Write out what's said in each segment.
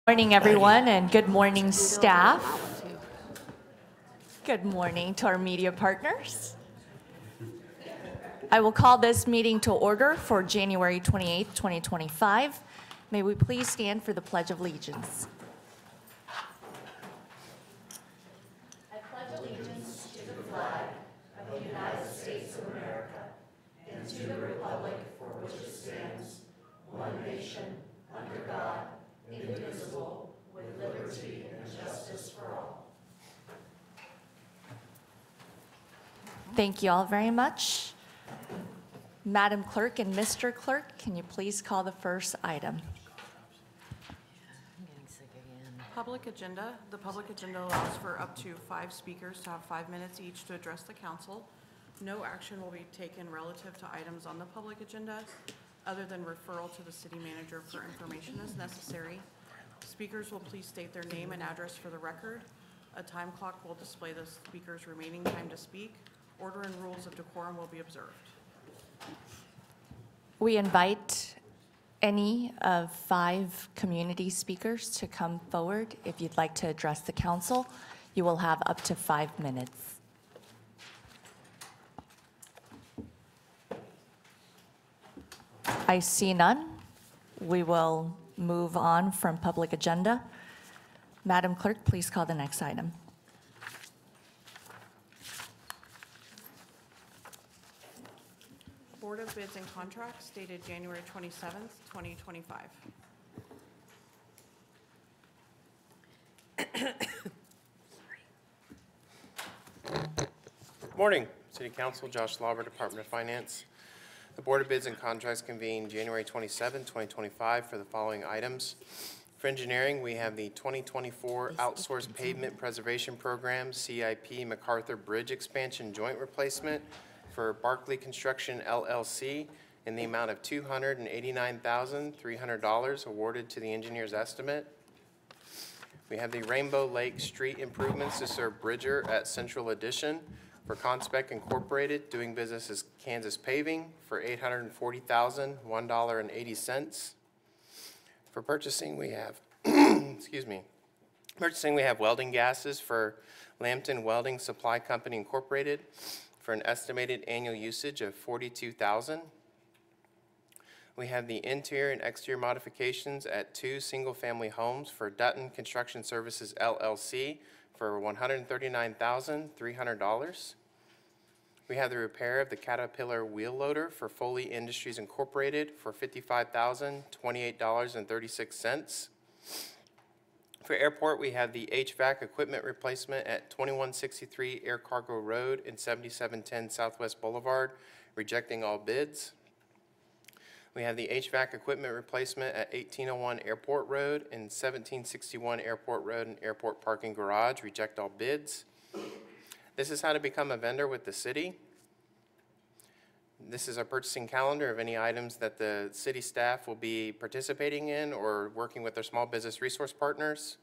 Morning, everyone, and good morning, staff. Good morning to our media partners. I will call this meeting to order for January 28th, 2025. May we please stand for the Pledge of Allegiance. I pledge allegiance to the flag of the United States of America and to the republic for which it stands, one nation, under God, indivisible, with liberty and justice for all. Thank you all very much. Madam Clerk and Mr. Clerk, can you please call the first item? Public agenda. The public agenda allows for up to 5 speakers to have 5 minutes each to address the council. No action will be taken relative to items on the public agenda other than referral to the city manager for information as necessary. Speakers will please state their name and address for the record. A time clock will display the speaker's remaining time to speak. Order and rules of decorum will be observed. We invite any of 5 community speakers to come forward. If you'd like to address the council, you will have up to 5 minutes. I see none. We will move on from public agenda. Madam Clerk, please call the next item. Board of Bids and Contracts dated January 27th, 2025. Morning, City Council, Josh Lauber, Department of Finance. The Board of Bids and Contracts convened January 27, 2025 for the following items. For engineering, we have the 2024 Outsourced Pavement Preservation Program, CIP MacArthur Bridge Expansion Joint Replacement for Barclay Construction LLC in the amount of $289,300 awarded to the engineer's estimate. We have the Rainbow Lake Street Improvements to serve Bridger at Central Addition for Conspec Incorporated, doing business as Kansas Paving for $840,001.80. For purchasing, we have, Purchasing, we have welding gases for Lambton Welding Supply Company Incorporated for an estimated annual usage of $42,000. We have the interior and exterior modifications at 2 single-family homes for Dutton Construction Services LLC for $139,300. We have the repair of the Caterpillar wheel loader for Foley Industries Incorporated for $55,028.36. For airport, we have the HVAC equipment replacement at 2163 Air Cargo Road and 7710 Southwest Boulevard, rejecting all bids. We have the HVAC equipment replacement at 1801 Airport Road and 1761 Airport Road and Airport Parking Garage, reject all bids. This is how to become a vendor with the city. This is our purchasing calendar of any items that the city staff will be participating in or working with their small business resource partners.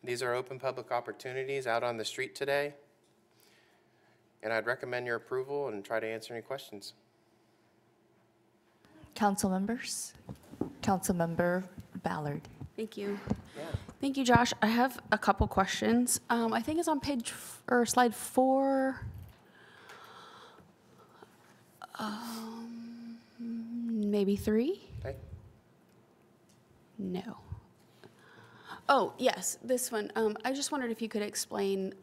These are open public opportunities out on the street today. And I'd recommend your approval and try to answer any questions. Council members. Council Member Ballard. Thank you. Yeah. Thank you, Josh. I have a couple questions. I think it's on slide 4. Maybe 3? Okay. No. Oh, yes, this one. I just wondered if you could explain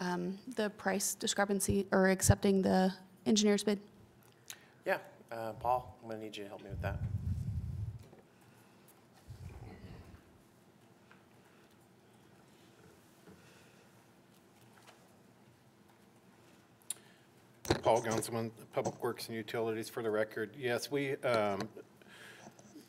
the price discrepancy or accepting the engineer's bid. Yeah, Paul, I'm going to need you to help me with that. Paul Gunzelman, Public Works and Utilities. For the record, yes,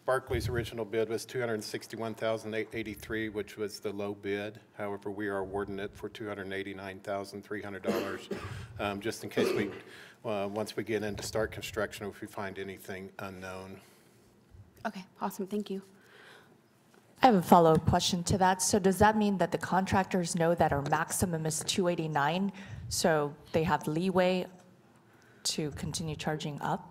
Barclay's original bid was $261,883, which was the low bid. However, we are awarding it for $289,300, just in case once we get into start construction, if we find anything unknown. Okay, awesome. Thank you. I have a follow-up question to that. So does that mean that the contractors know that our maximum is 289, so they have leeway to continue charging up?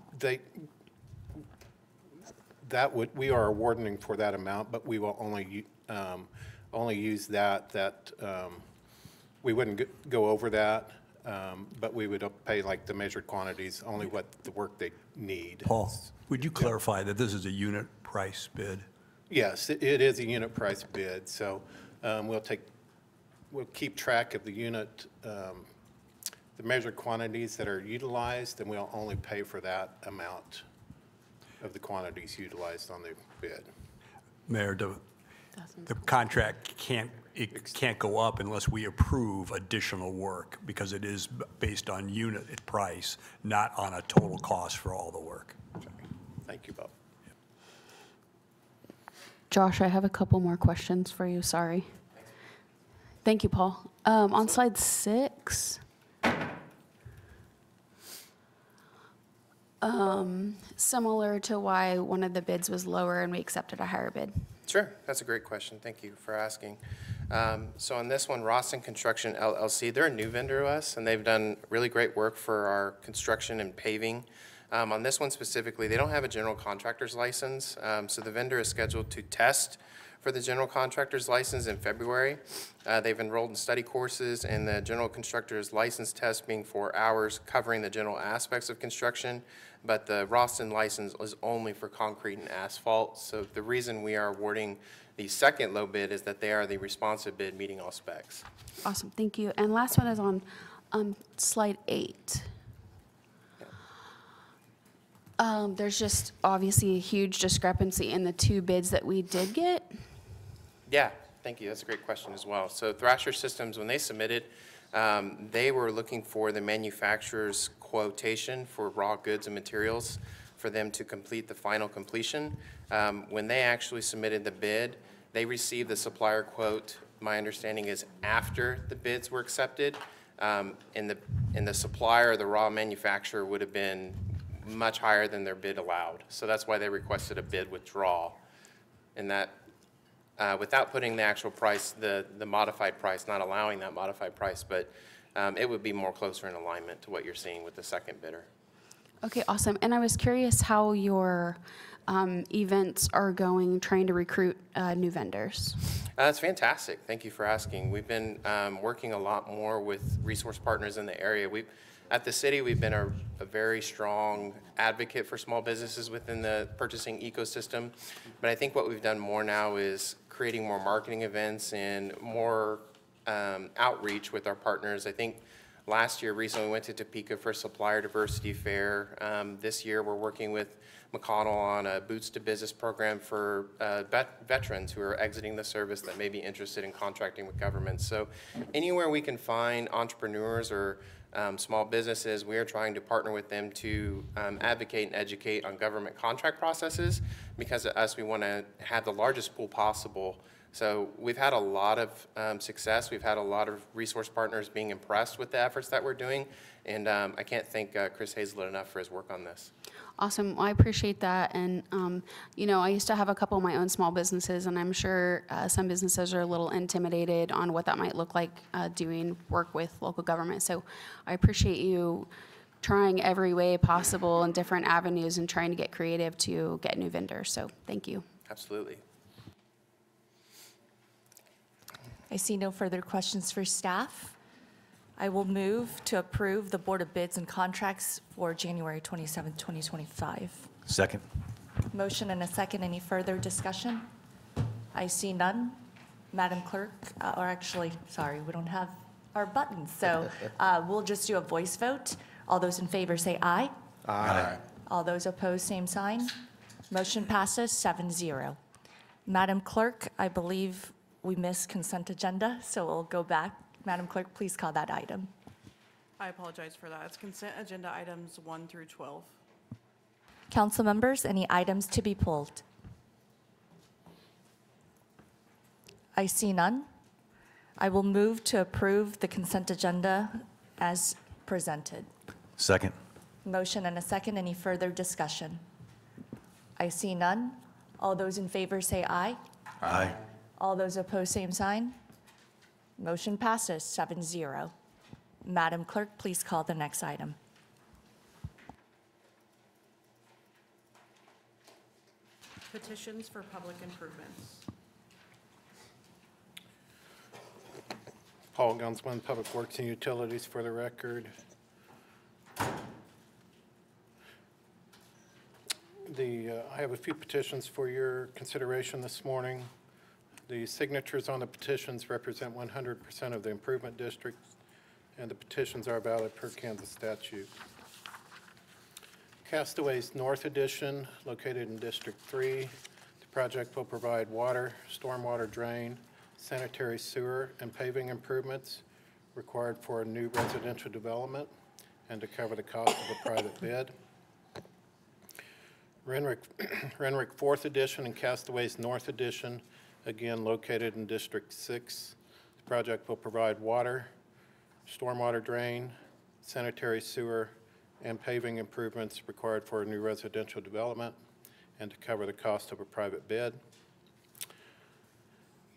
We are awarding for that amount, but we will only only use that, we wouldn't go over that, but we would pay like the measured quantities, only what the work they need. Paul, would you clarify that this is a unit price bid? Yes, it is a unit price bid, so we'll keep track of the unit, the measured quantities that are utilized, and we'll only pay for that amount of the quantities utilized on the bid. Mayor, the contract can't go up unless we approve additional work, because it is based on unit price, not on a total cost for all the work. Thank you, Bob. Josh, I have a couple more questions for you, sorry. Thank you, Paul. On slide 6, similar to why one of the bids was lower and we accepted a higher bid. Sure, that's a great question. Thank you for asking. So on this one, Rawson Construction LLC, they're a new vendor to us, and they've done really great work for our construction and paving. On this one specifically, they don't have a general contractor's license, so the vendor is scheduled to test for the general contractor's license in February. They've enrolled in study courses, and the general constructor's license test being 4 hours covering the general aspects of construction, but the Rawson license is only for concrete and asphalt. So the reason we are awarding the second low bid is that they are the responsive bid meeting all specs. Awesome, thank you. And last one is on slide 8. There's just obviously a huge discrepancy in the 2 bids that we did get. Yeah, thank you. That's a great question as well. So Thrasher Systems, when they submitted, they were looking for the manufacturer's quotation for raw goods and materials for them to complete the final completion. When they actually submitted the bid, they received the supplier quote, my understanding is after the bids were accepted, and the supplier, the raw manufacturer, would have been much higher than their bid allowed. So that's why they requested a bid withdrawal. And that, without putting the actual price, the modified price, not allowing that modified price, but it would be more closer in alignment to what you're seeing with the second bidder. Okay, awesome. And I was curious how your events are going, trying to recruit new vendors. That's fantastic. Thank you for asking. We've been working a lot more with resource partners in the area. At the city, we've been a very strong advocate for small businesses within the purchasing ecosystem. But I think what we've done more now is creating more marketing events and more outreach with our partners. I think last year, recently, we went to Topeka for Supplier Diversity Fair. This year, we're working with McConnell on a Boots to Business program for veterans who are exiting the service that may be interested in contracting with governments. So anywhere we can find entrepreneurs or small businesses, we are trying to partner with them to advocate and educate on government contract processes, because to us, we want to have the largest pool possible. So we've had a lot of success. We've had a lot of resource partners being impressed with the efforts that we're doing, and I can't thank Chris Hazlett enough for his work on this. Awesome. Well, I appreciate that. And, you know, I used to have a couple of my own small businesses, and I'm sure some businesses are a little intimidated on what that might look like doing work with local government. So I appreciate you trying every way possible in different avenues and trying to get creative to get new vendors. So thank you. Absolutely. I see no further questions for staff. I will move to approve the Board of Bids and Contracts for January 27, 2025. Second. Motion and a second. Any further discussion? I see none. Madam Clerk, or actually, sorry, we don't have our buttons, so we'll just do a voice vote. All those in favor say aye. Aye. All those opposed, same sign. Motion passes 7-0. Madam Clerk, I believe we missed consent agenda, so we'll go back. Madam Clerk, please call that item. I apologize for that. It's consent agenda items 1 through 12. Council members, any items to be pulled? I see none. I will move to approve the consent agenda as presented. Second. Motion and a second. Any further discussion? I see none. All those in favor say aye. Aye. All those opposed, same sign. Motion passes 7-0. Madam Clerk, please call the next item. Petitions for public improvements. Paul Gunsman, Public Works and Utilities for the record. I have a few petitions for your consideration this morning. The signatures on the petitions represent 100% of the improvement district, and the petitions are valid per Kansas statute. Castaways North Edition, located in District 3. The project will provide water, stormwater drain, sanitary sewer, and paving improvements required for a new residential development and to cover the cost of a private bid. Renwick 4th Edition and Castaways North Edition, again located in District 6. The project will provide water, stormwater drain, sanitary sewer, and paving improvements required for a new residential development and to cover the cost of a private bid.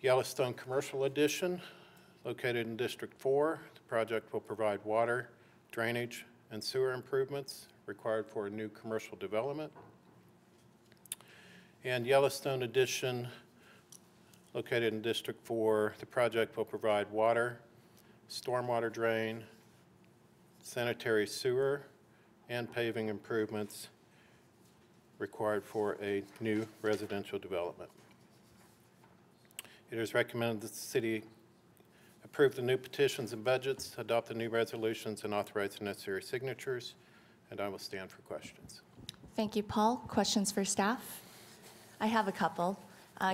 Yellowstone Commercial Edition, located in District 4. The project will provide water, drainage, and sewer improvements required for a new commercial development. And Yellowstone Edition, located in District 4, the project will provide water, stormwater drain, sanitary sewer, and paving improvements required for a new residential development. It is recommended that the city approve the new petitions and budgets, adopt the new resolutions, and authorize the necessary signatures, and I will stand for questions. Thank you, Paul. Questions for staff? I have a couple.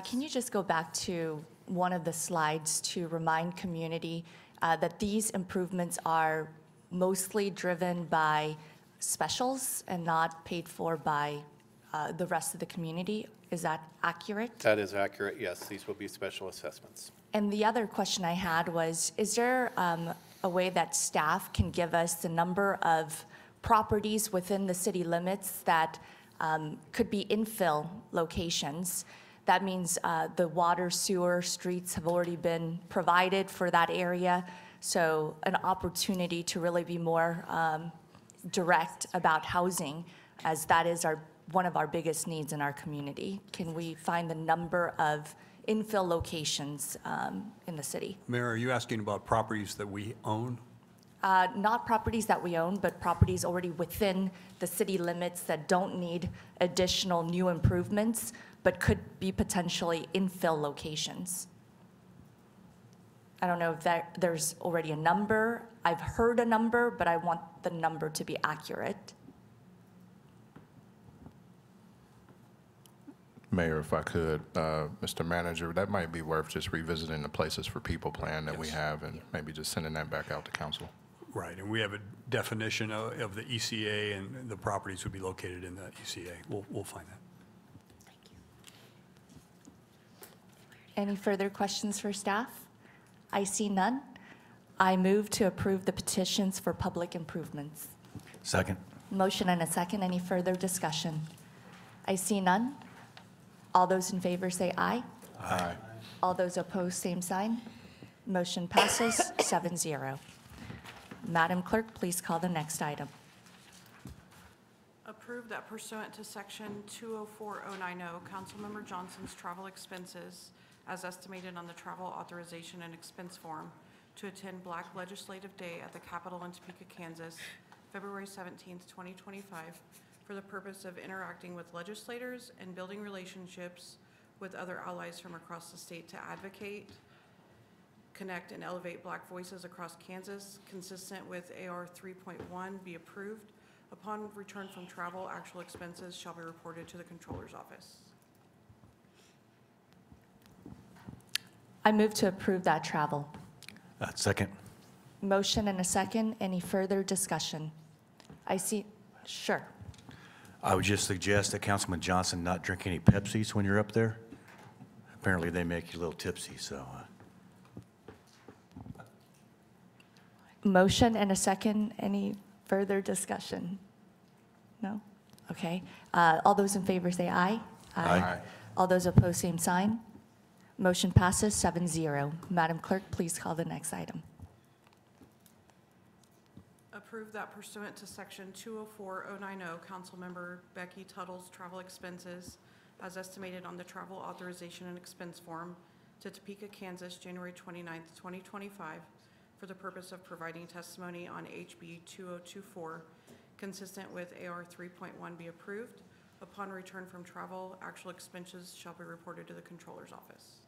Can you just go back to one of the slides to remind community that these improvements are mostly driven by specials and not paid for by the rest of the community? Is that accurate? That is accurate, yes. These will be special assessments. And the other question I had was, is there a way that staff can give us the number of properties within the city limits that could be infill locations? That means the water, sewer, streets have already been provided for that area, so an opportunity to really be more direct about housing, as that is one of our biggest needs in our community. Can we find the number of infill locations in the city? Mayor, are you asking about properties that we own? Not properties that we own, but properties already within the city limits that don't need additional new improvements, but could be potentially infill locations. I don't know if there's already a number. I've heard a number, but I want the number to be accurate. Mayor, if I could, Mr. Manager, that might be worth just revisiting the places for people plan that we have and maybe just sending that back out to council. Right, and we have a definition of the ECA, and the properties would be located in the ECA. We'll find that. Thank you. Any further questions for staff? I see none. I move to approve the petitions for public improvements. Second. Motion and a second. Any further discussion? I see none. All those in favor say aye. Aye. All those opposed, same sign. Motion passes 7-0. Madam Clerk, please call the next item. Approve that pursuant to Section 204090, Councilmember Johnson's travel expenses as estimated on the travel authorization and expense form to attend Black Legislative Day at the Capitol in Topeka, Kansas, February 17th, 2025, for the purpose of interacting with legislators and building relationships with other allies from across the state to advocate, connect, and elevate Black voices across Kansas, consistent with AR 3.1, be approved. Upon return from travel, actual expenses shall be reported to the Controller's Office. I move to approve that travel. Second. Motion and a second. Any further discussion? I see, sure. I would just suggest that Councilman Johnson not drink any Pepsis when you're up there. Apparently, they make you a little tipsy, so. Motion and a second. Any further discussion? No? Okay. All those in favor say aye. Aye. All those opposed, same sign. Motion passes 7-0. Madam Clerk, please call the next item. Approve that pursuant to Section 204090, Councilmember Becky Tuttle's travel expenses as estimated on the travel authorization and expense form to Topeka, Kansas, January 29th, 2025, for the purpose of providing testimony on HB 2024, consistent with AR 3.1 be approved. Upon return from travel, actual expenses shall be reported to the Controller's Office.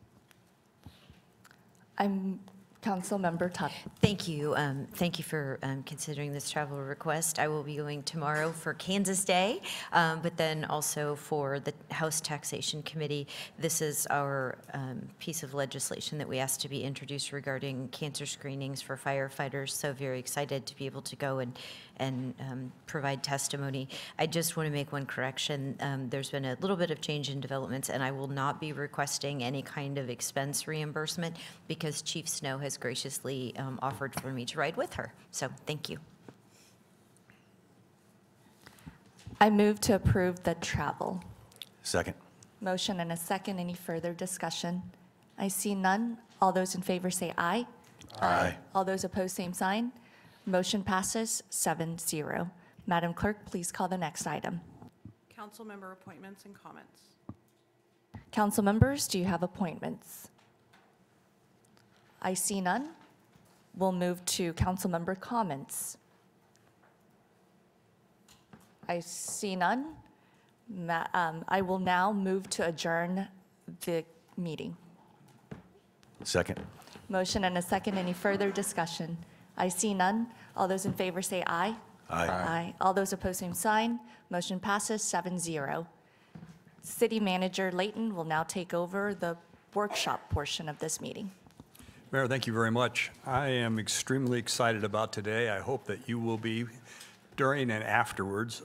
I'm Council Member Tuttle. Thank you. Thank you for considering this travel request. I will be going tomorrow for Kansas Day, but then also for the House Taxation Committee. This is our piece of legislation that we asked to be introduced regarding cancer screenings for firefighters. So very excited to be able to go and provide testimony. I just want to make one correction. There's been a little bit of change in developments, and I will not be requesting any kind of expense reimbursement because Chief Snow has graciously offered for me to ride with her. So thank you. I move to approve the travel. Second. Motion and a second. Any further discussion? I see none. All those in favor say aye. Aye. All those opposed, same sign. Motion passes 7-0. Madam Clerk, please call the next item. Council member appointments and comments. Council members, do you have appointments? I see none. We'll move to council member comments. I see none. I will now move to adjourn the meeting. Second. Motion and a second. Any further discussion? I see none. All those in favor say aye. Aye. Aye. All those opposed, same sign. Motion passes 7-0. City Manager Layton will now take over the workshop portion of this meeting. Mayor, thank you very much. I am extremely excited about today. I hope that you will be during and afterwards.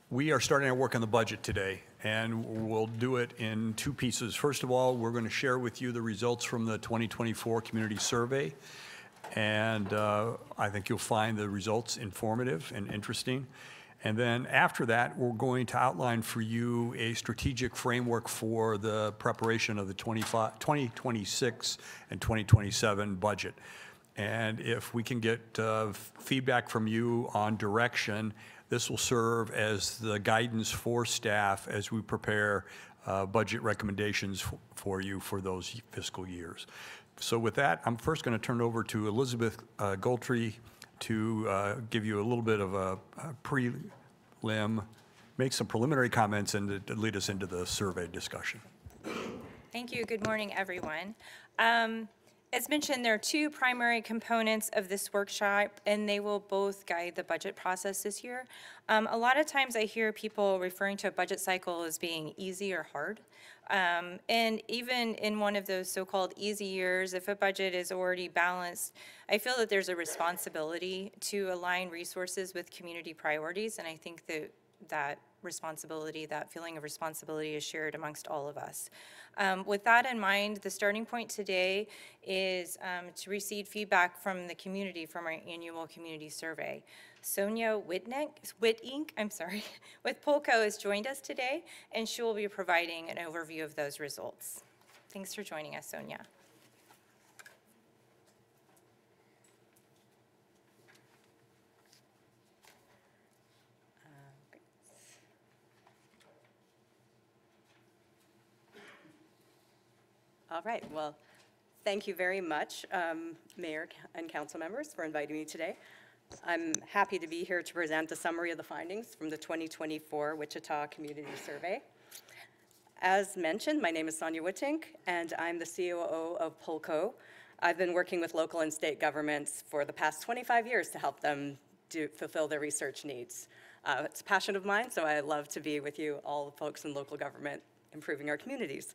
We are starting our work on the budget today, and we'll do it in two pieces. First of all, we're going to share with you the results from the 2024 community survey, and I think you'll find the results informative and interesting. And then after that, we're going to outline for you a strategic framework for the preparation of the 2026 and 2027 budget. And if we can get feedback from you on direction, this will serve as the guidance for staff as we prepare budget recommendations for you for those fiscal years. So with that, I'm first going to turn it over to Elizabeth Goltry to give you a little bit of a prelim, make some preliminary comments, and to lead us into the survey discussion. Thank you. Good morning, everyone. As mentioned, there are two primary components of this workshop, and they will both guide the budget process this year. A lot of times I hear people referring to a budget cycle as being easy or hard. And even in one of those so-called easy years, if a budget is already balanced, I feel that there's a responsibility to align resources with community priorities, and I think that responsibility, that feeling of responsibility is shared amongst all of us. With that in mind, the starting point today is to receive feedback from the community from our annual community survey. Sonia Whitink, with Polco has joined us today, and she will be providing an overview of those results. Thanks for joining us, Sonia. All right, well, thank you very much, Mayor and council members, for inviting me today. I'm happy to be here to present a summary of the findings from the 2024 Wichita Community Survey. As mentioned, my name is Sonia Whitink, and I'm the COO of Polco. I've been working with local and state governments for the past 25 years to help them fulfill their research needs. It's a passion of mine, so I love to be with you, all the folks in local government, improving our communities.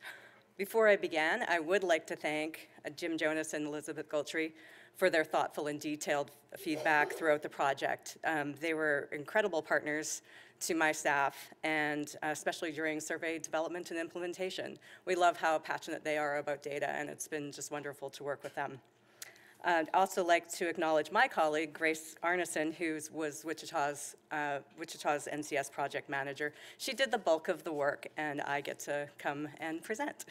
Before I began, I would like to thank Jim Jonas and Elizabeth Goltry for their thoughtful and detailed feedback throughout the project. They were incredible partners to my staff, and especially during survey development and implementation. We love how passionate they are about data, and it's been just wonderful to work with them. I'd also like to acknowledge my colleague, Grace Arneson, who was Wichita's NCS project manager. She did the bulk of the work, and I get to come and present.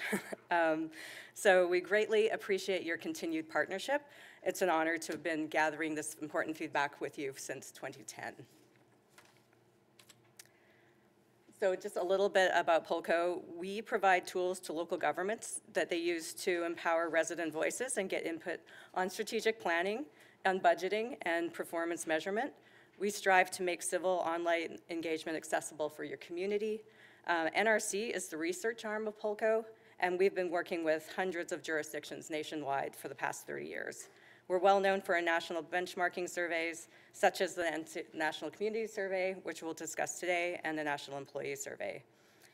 So we greatly appreciate your continued partnership. It's an honor to have been gathering this important feedback with you since 2010. So just a little bit about Polco. We provide tools to local governments that they use to empower resident voices and get input on strategic planning, on budgeting, and performance measurement. We strive to make civil online engagement accessible for your community. NRC is the research arm of Polco, and we've been working with hundreds of jurisdictions nationwide for the past 30 years. We're well known for our national benchmarking surveys, such as the National Community Survey, which we'll discuss today, and the National Employee Survey.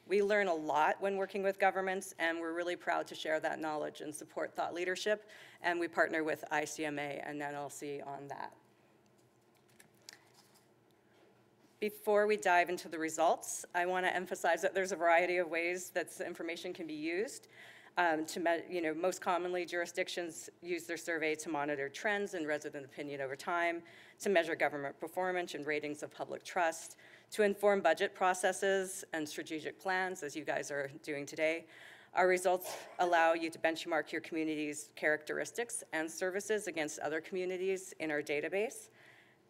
We learn a lot when working with governments, and we're really proud to share that knowledge and support thought leadership, and we partner with ICMA and NLC on that. Before we dive into the results, I want to emphasize that there's a variety of ways that the information can be used. Most commonly, jurisdictions use their survey to monitor trends in resident opinion over time, to measure government performance and ratings of public trust, to inform budget processes and strategic plans, as you guys are doing today. Our results allow you to benchmark your community's characteristics and services against other communities in our database.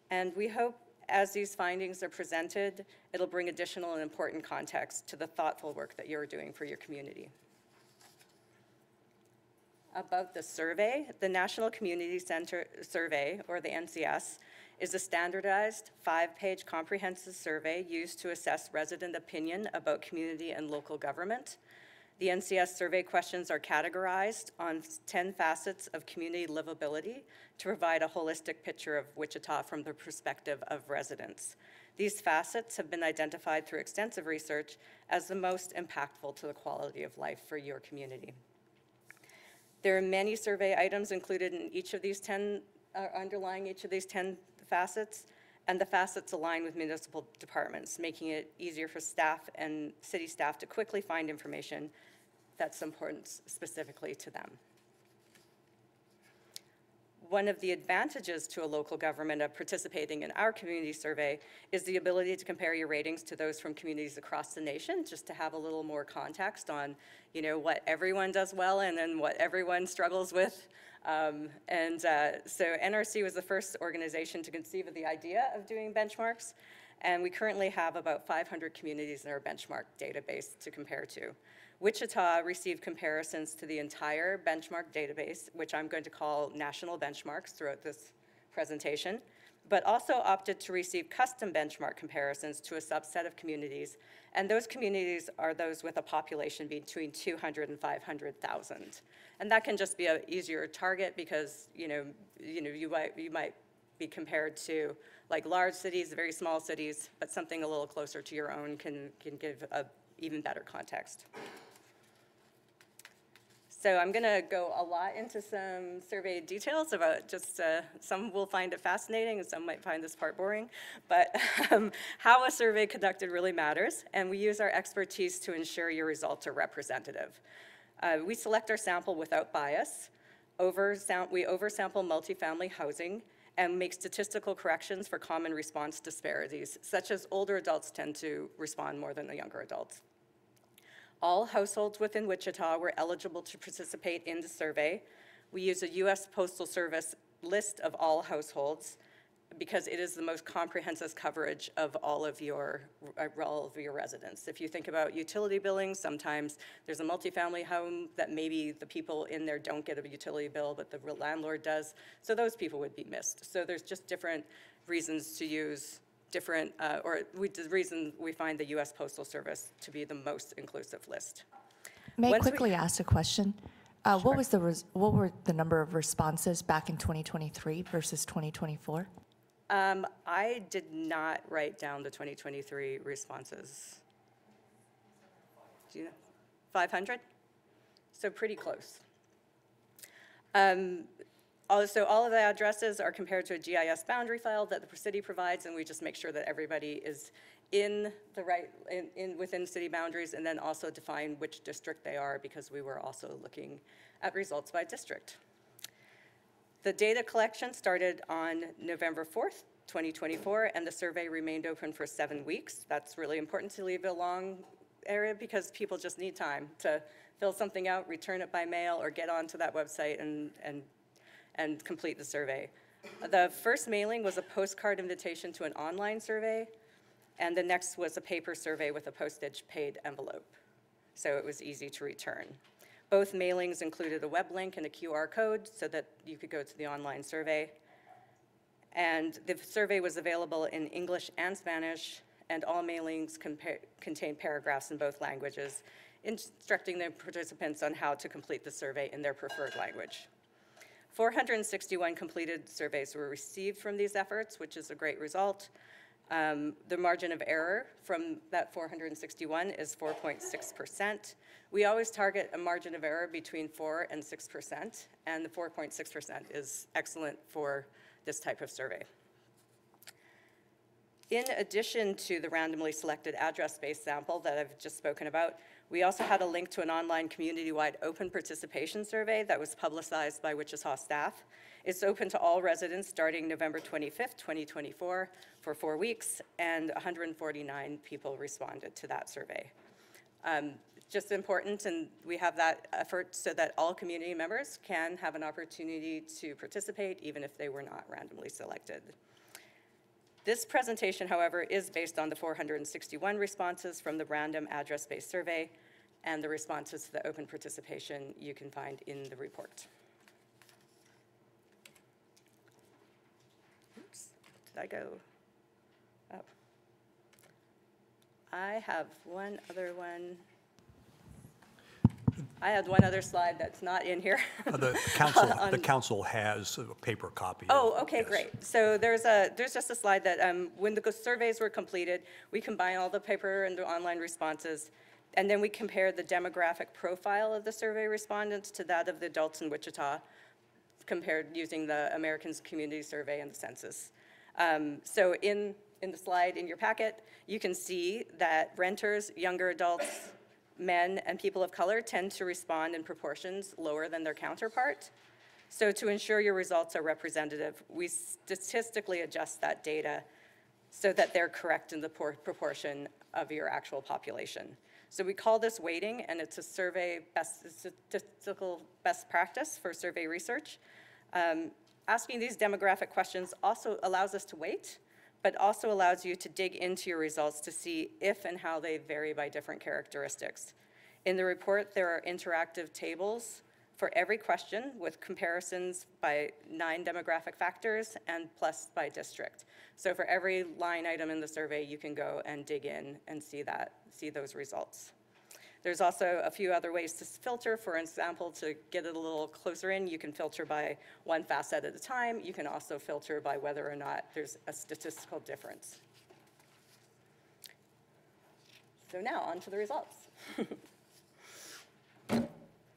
And we hope as these findings are presented, it'll bring additional and important context to the thoughtful work that you're doing for your community. About the survey, the National Community Center Survey, or the NCS, is a standardized 5-page comprehensive survey used to assess resident opinion about community and local government. The NCS survey questions are categorized on 10 facets of community livability to provide a holistic picture of Wichita from the perspective of residents. These facets have been identified through extensive research as the most impactful to the quality of life for your community. There are many survey items included in each of these 10, underlying each of these 10 facets, and the facets align with municipal departments, making it easier for staff and city staff to quickly find information that's important specifically to them. One of the advantages to a local government of participating in our community survey is the ability to compare your ratings to those from communities across the nation, just to have a little more context on, what everyone does well and then what everyone struggles with. So NRC was the first organization to conceive of the idea of doing benchmarks, and we currently have about 500 communities in our benchmark database to compare to. Wichita received comparisons to the entire benchmark database, which I'm going to call national benchmarks throughout this presentation, but also opted to receive custom benchmark comparisons to a subset of communities, and those communities are those with a population between 200 and 500,000. And that can just be an easier target because you might be compared to like large cities, very small cities, but something a little closer to your own can give a even better context. So I'm going to go a lot into some survey details about just, some will find it fascinating and some might find this part boring, but how a survey conducted really matters, and we use our expertise to ensure your results are representative. We select our sample without bias. We oversample multifamily housing and make statistical corrections for common response disparities, such as older adults tend to respond more than the younger adults. All households within Wichita were eligible to participate in the survey. We use a U.S. Postal Service list of all households because it is the most comprehensive coverage of all of your residents. If you think about utility billing, sometimes there's a multifamily home that maybe the people in there don't get a utility bill, but the landlord does. So those people would be missed. So there's just different reasons to use different, the reason we find the U.S. Postal Service to be the most inclusive list. May I quickly ask a question? Sure. What were the number of responses back in 2023 versus 2024? I did not write down the 2023 responses. Do you know? 500? So pretty close. Also, all of the addresses are compared to a GIS boundary file that the city provides, and we just make sure that everybody is in the within city boundaries, and then also define which district they are, because we were also looking at results by district. The data collection started on November 4th, 2024, and the survey remained open for 7 weeks. That's really important to leave a long area because people just need time to fill something out, return it by mail, or get onto that website and complete the survey. The first mailing was a postcard invitation to an online survey. And the next was a paper survey with a postage paid envelope, so it was easy to return. Both mailings included a web link and a QR code so that you could go to the online survey. And the survey was available in English and Spanish, and all mailings contained paragraphs in both languages, instructing the participants on how to complete the survey in their preferred language. 461 completed surveys were received from these efforts, which is a great result. The margin of error from that 461 is 4.6%. We always target a margin of error between 4 and 6%, and the 4.6% is excellent for this type of survey. In addition to the randomly selected address-based sample that I've just spoken about, we also had a link to an online community-wide open participation survey that was publicized by Wichita staff. It's open to all residents starting November 25th, 2024 for 4 weeks, and 149 people responded to that survey. Just important, and we have that effort so that all community members can have an opportunity to participate even if they were not randomly selected. This presentation, however, is based on the 461 responses from the random address-based survey, and the responses to the open participation you can find in the report. Oops, did I go? Oh. I have one other one. I had one other slide that's not in here. The council has a paper copy. Oh, okay, yes. great. So there's just a slide that when the surveys were completed, we combine all the paper and the online responses, and then we compare the demographic profile of the survey respondents to that of the adults in Wichita, compared using the Americans Community Survey and the census. So in the slide in your packet, you can see that renters, younger adults, men, and people of color tend to respond in proportions lower than their counterpart. So to ensure your results are representative, we statistically adjust that data so that they're correct in the proportion of your actual population. So we call this weighting, and it's a statistical best practice for survey research. Asking these demographic questions also allows us to weight, but also allows you to dig into your results to see if and how they vary by different characteristics. In the report, there are interactive tables for every question with comparisons by 9 demographic factors and plus by district. So for every line item in the survey, you can go and dig in and see those results. There's also a few other ways to filter. For example, to get it a little closer in, you can filter by one facet at a time. You can also filter by whether or not there's a statistical difference. So now on to the results.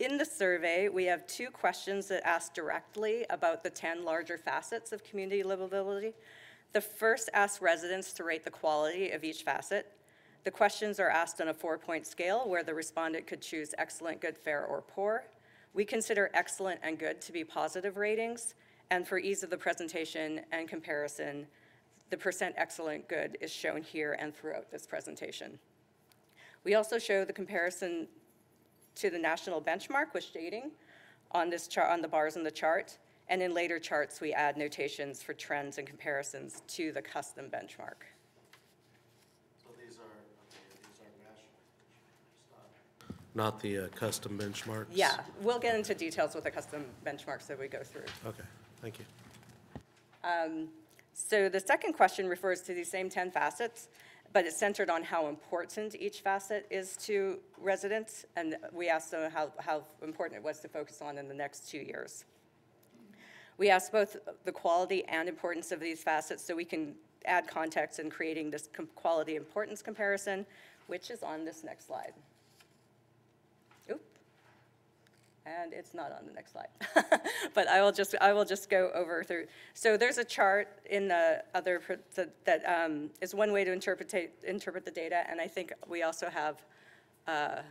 In the survey, we have 2 questions that ask directly about the 10 larger facets of community livability. The first asks residents to rate the quality of each facet. The questions are asked on a 4-point scale where the respondent could choose excellent, good, fair, or poor. We consider excellent and good to be positive ratings, and for ease of the presentation and comparison, the percent excellent good is shown here and throughout this presentation. We also show the comparison to the national benchmark with shading on this chart, on the bars in the chart, and in later charts we add notations for trends and comparisons to the custom benchmark. Not the custom benchmarks? Yeah, we'll get into details with the custom benchmarks that we go through. Okay, thank you. So the second question refers to these same 10 facets, but it's centered on how important each facet is to residents, and we asked them how important it was to focus on in the next 2 years. We asked both the quality and importance of these facets so we can add context in creating this quality importance comparison, which is on this next slide. And it's not on the next slide, but I will just go over through. So there's a chart in the other that is one way to interpret the data, and I think we also have. I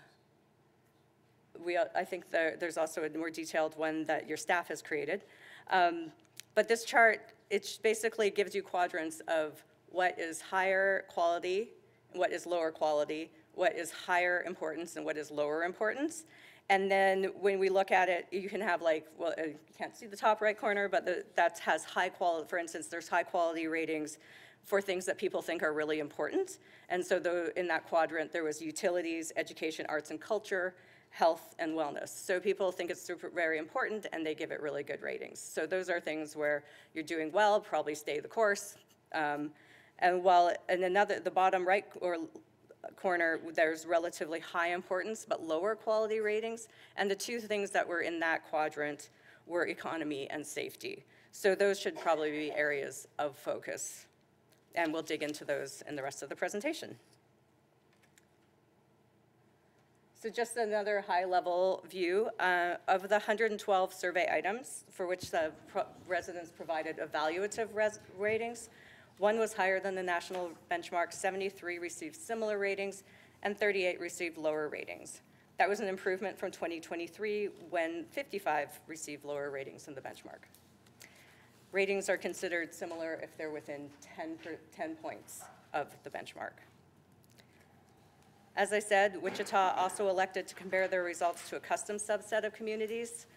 think there's also a more detailed one that your staff has created, but this chart it basically gives you quadrants of what is higher quality, what is lower quality, what is higher importance, and what is lower importance. And then when we look at it, you can have like, well, you can't see the top right corner, but that has high quality, for instance, there's high quality ratings for things that people think are really important. And so in that quadrant, there was utilities, education, arts and culture, health, and wellness. So people think it's very important, and they give it really good ratings. So those are things where you're doing well, probably stay the course. And while in the bottom right corner, there's relatively high importance but lower quality ratings. And the two things that were in that quadrant were economy and safety. So those should probably be areas of focus. And we'll dig into those in the rest of the presentation. So just another high-level view of the 112 survey items for which the residents provided evaluative ratings. One was higher than the national benchmark, 73 received similar ratings, and 38 received lower ratings. That was an improvement from 2023 when 55 received lower ratings than the benchmark. Ratings are considered similar if they're within 10 points of the benchmark. As I said, Wichita also elected to compare their results to a custom subset of communities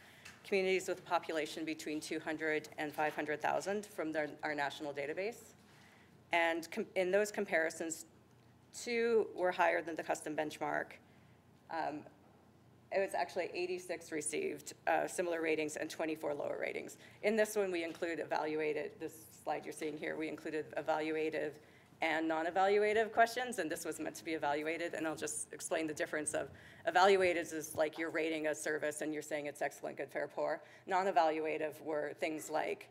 with a population between 200 and 500,000 from our national database. And in those comparisons, 2 were higher than the custom benchmark. It was actually 86 received similar ratings and 24 lower ratings. In this one, we include this slide you're seeing here, we included evaluative and non-evaluative questions, and this was meant to be evaluated, and I'll just explain the difference of evaluated is like you're rating a service and you're saying it's excellent, good, fair, poor. Non-evaluative were things like,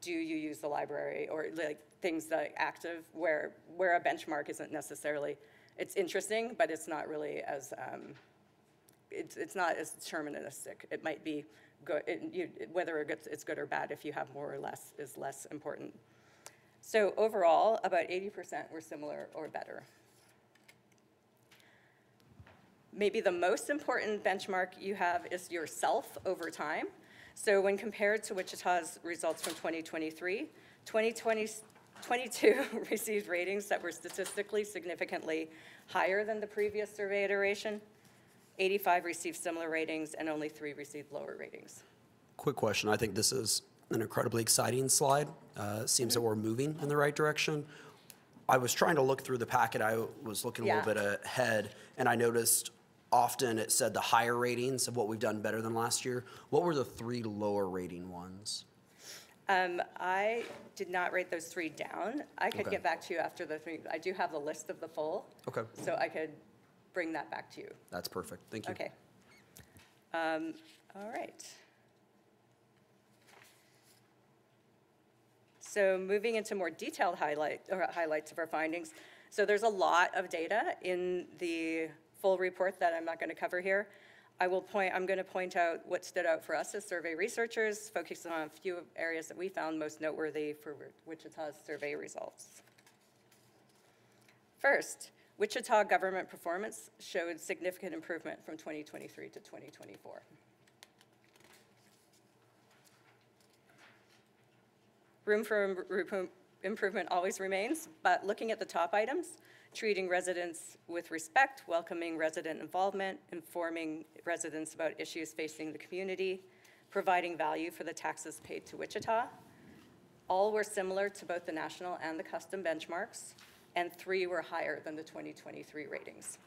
do you use the library, or like things like active, where a benchmark isn't necessarily, it's interesting, but it's not really as, it's not as deterministic. It might be good, whether it's good or bad if you have more or less is less important. So overall, about 80% were similar or better. Maybe the most important benchmark you have is yourself over time. So when compared to Wichita's results from 2023, 2022 received ratings that were statistically significantly higher than the previous survey iteration. 85 received similar ratings, and only 3 received lower ratings. Quick question. I think this is an incredibly exciting slide. Seems that we're moving in the right direction. I was trying to look through the packet. I was looking a little bit ahead, and I noticed often it said the higher ratings of what we've done better than last year. What were the 3 lower rating ones? I did not write those 3 down. I could get back to you after the 3. I do have the list of the full. Okay. So I could bring that back to you. That's perfect. Thank you. Okay. All right. So moving into more detailed highlights of our findings. So there's a lot of data in the full report that I'm not going to cover here. I'm going to point out what stood out for us as survey researchers, focusing on a few areas that we found most noteworthy for Wichita's survey results. First, Wichita government performance showed significant improvement from 2023 to 2024. Room for improvement always remains, but looking at the top items, treating residents with respect, welcoming resident involvement, informing residents about issues facing the community, providing value for the taxes paid to Wichita, all were similar to both the national and the custom benchmarks, and 3 were higher than the 2023 ratings.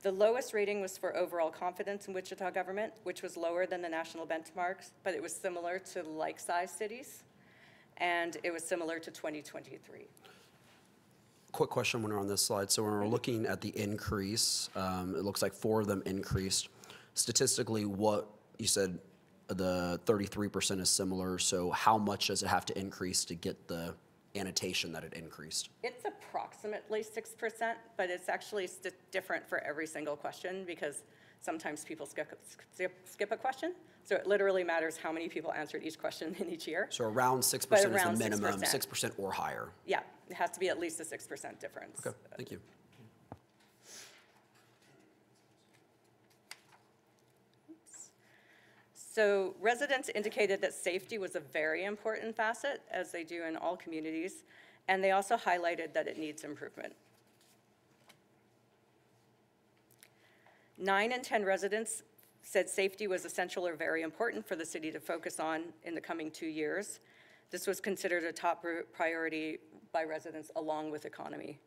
The lowest rating was for overall confidence in Wichita government, which was lower than the national benchmarks, but it was similar to like-sized cities, and it was similar to 2023. Quick question when we're on this slide. So when we're looking at the increase, it looks like 4 of them increased. Statistically, what you said, the 33% is similar, so how much does it have to increase to get the annotation that it increased? It's approximately 6%, but it's actually different for every single question because sometimes people skip a question. So it literally matters how many people answered each question in each year. So around 6% is the minimum, 6% or higher? Yeah, it has to be at least a 6% difference. Okay, thank you. So residents indicated that safety was a very important facet, as they do in all communities, and they also highlighted that it needs improvement. 9 in 10 residents said safety was essential or very important for the city to focus on in the coming 2 years. This was considered a top priority by residents along with economy.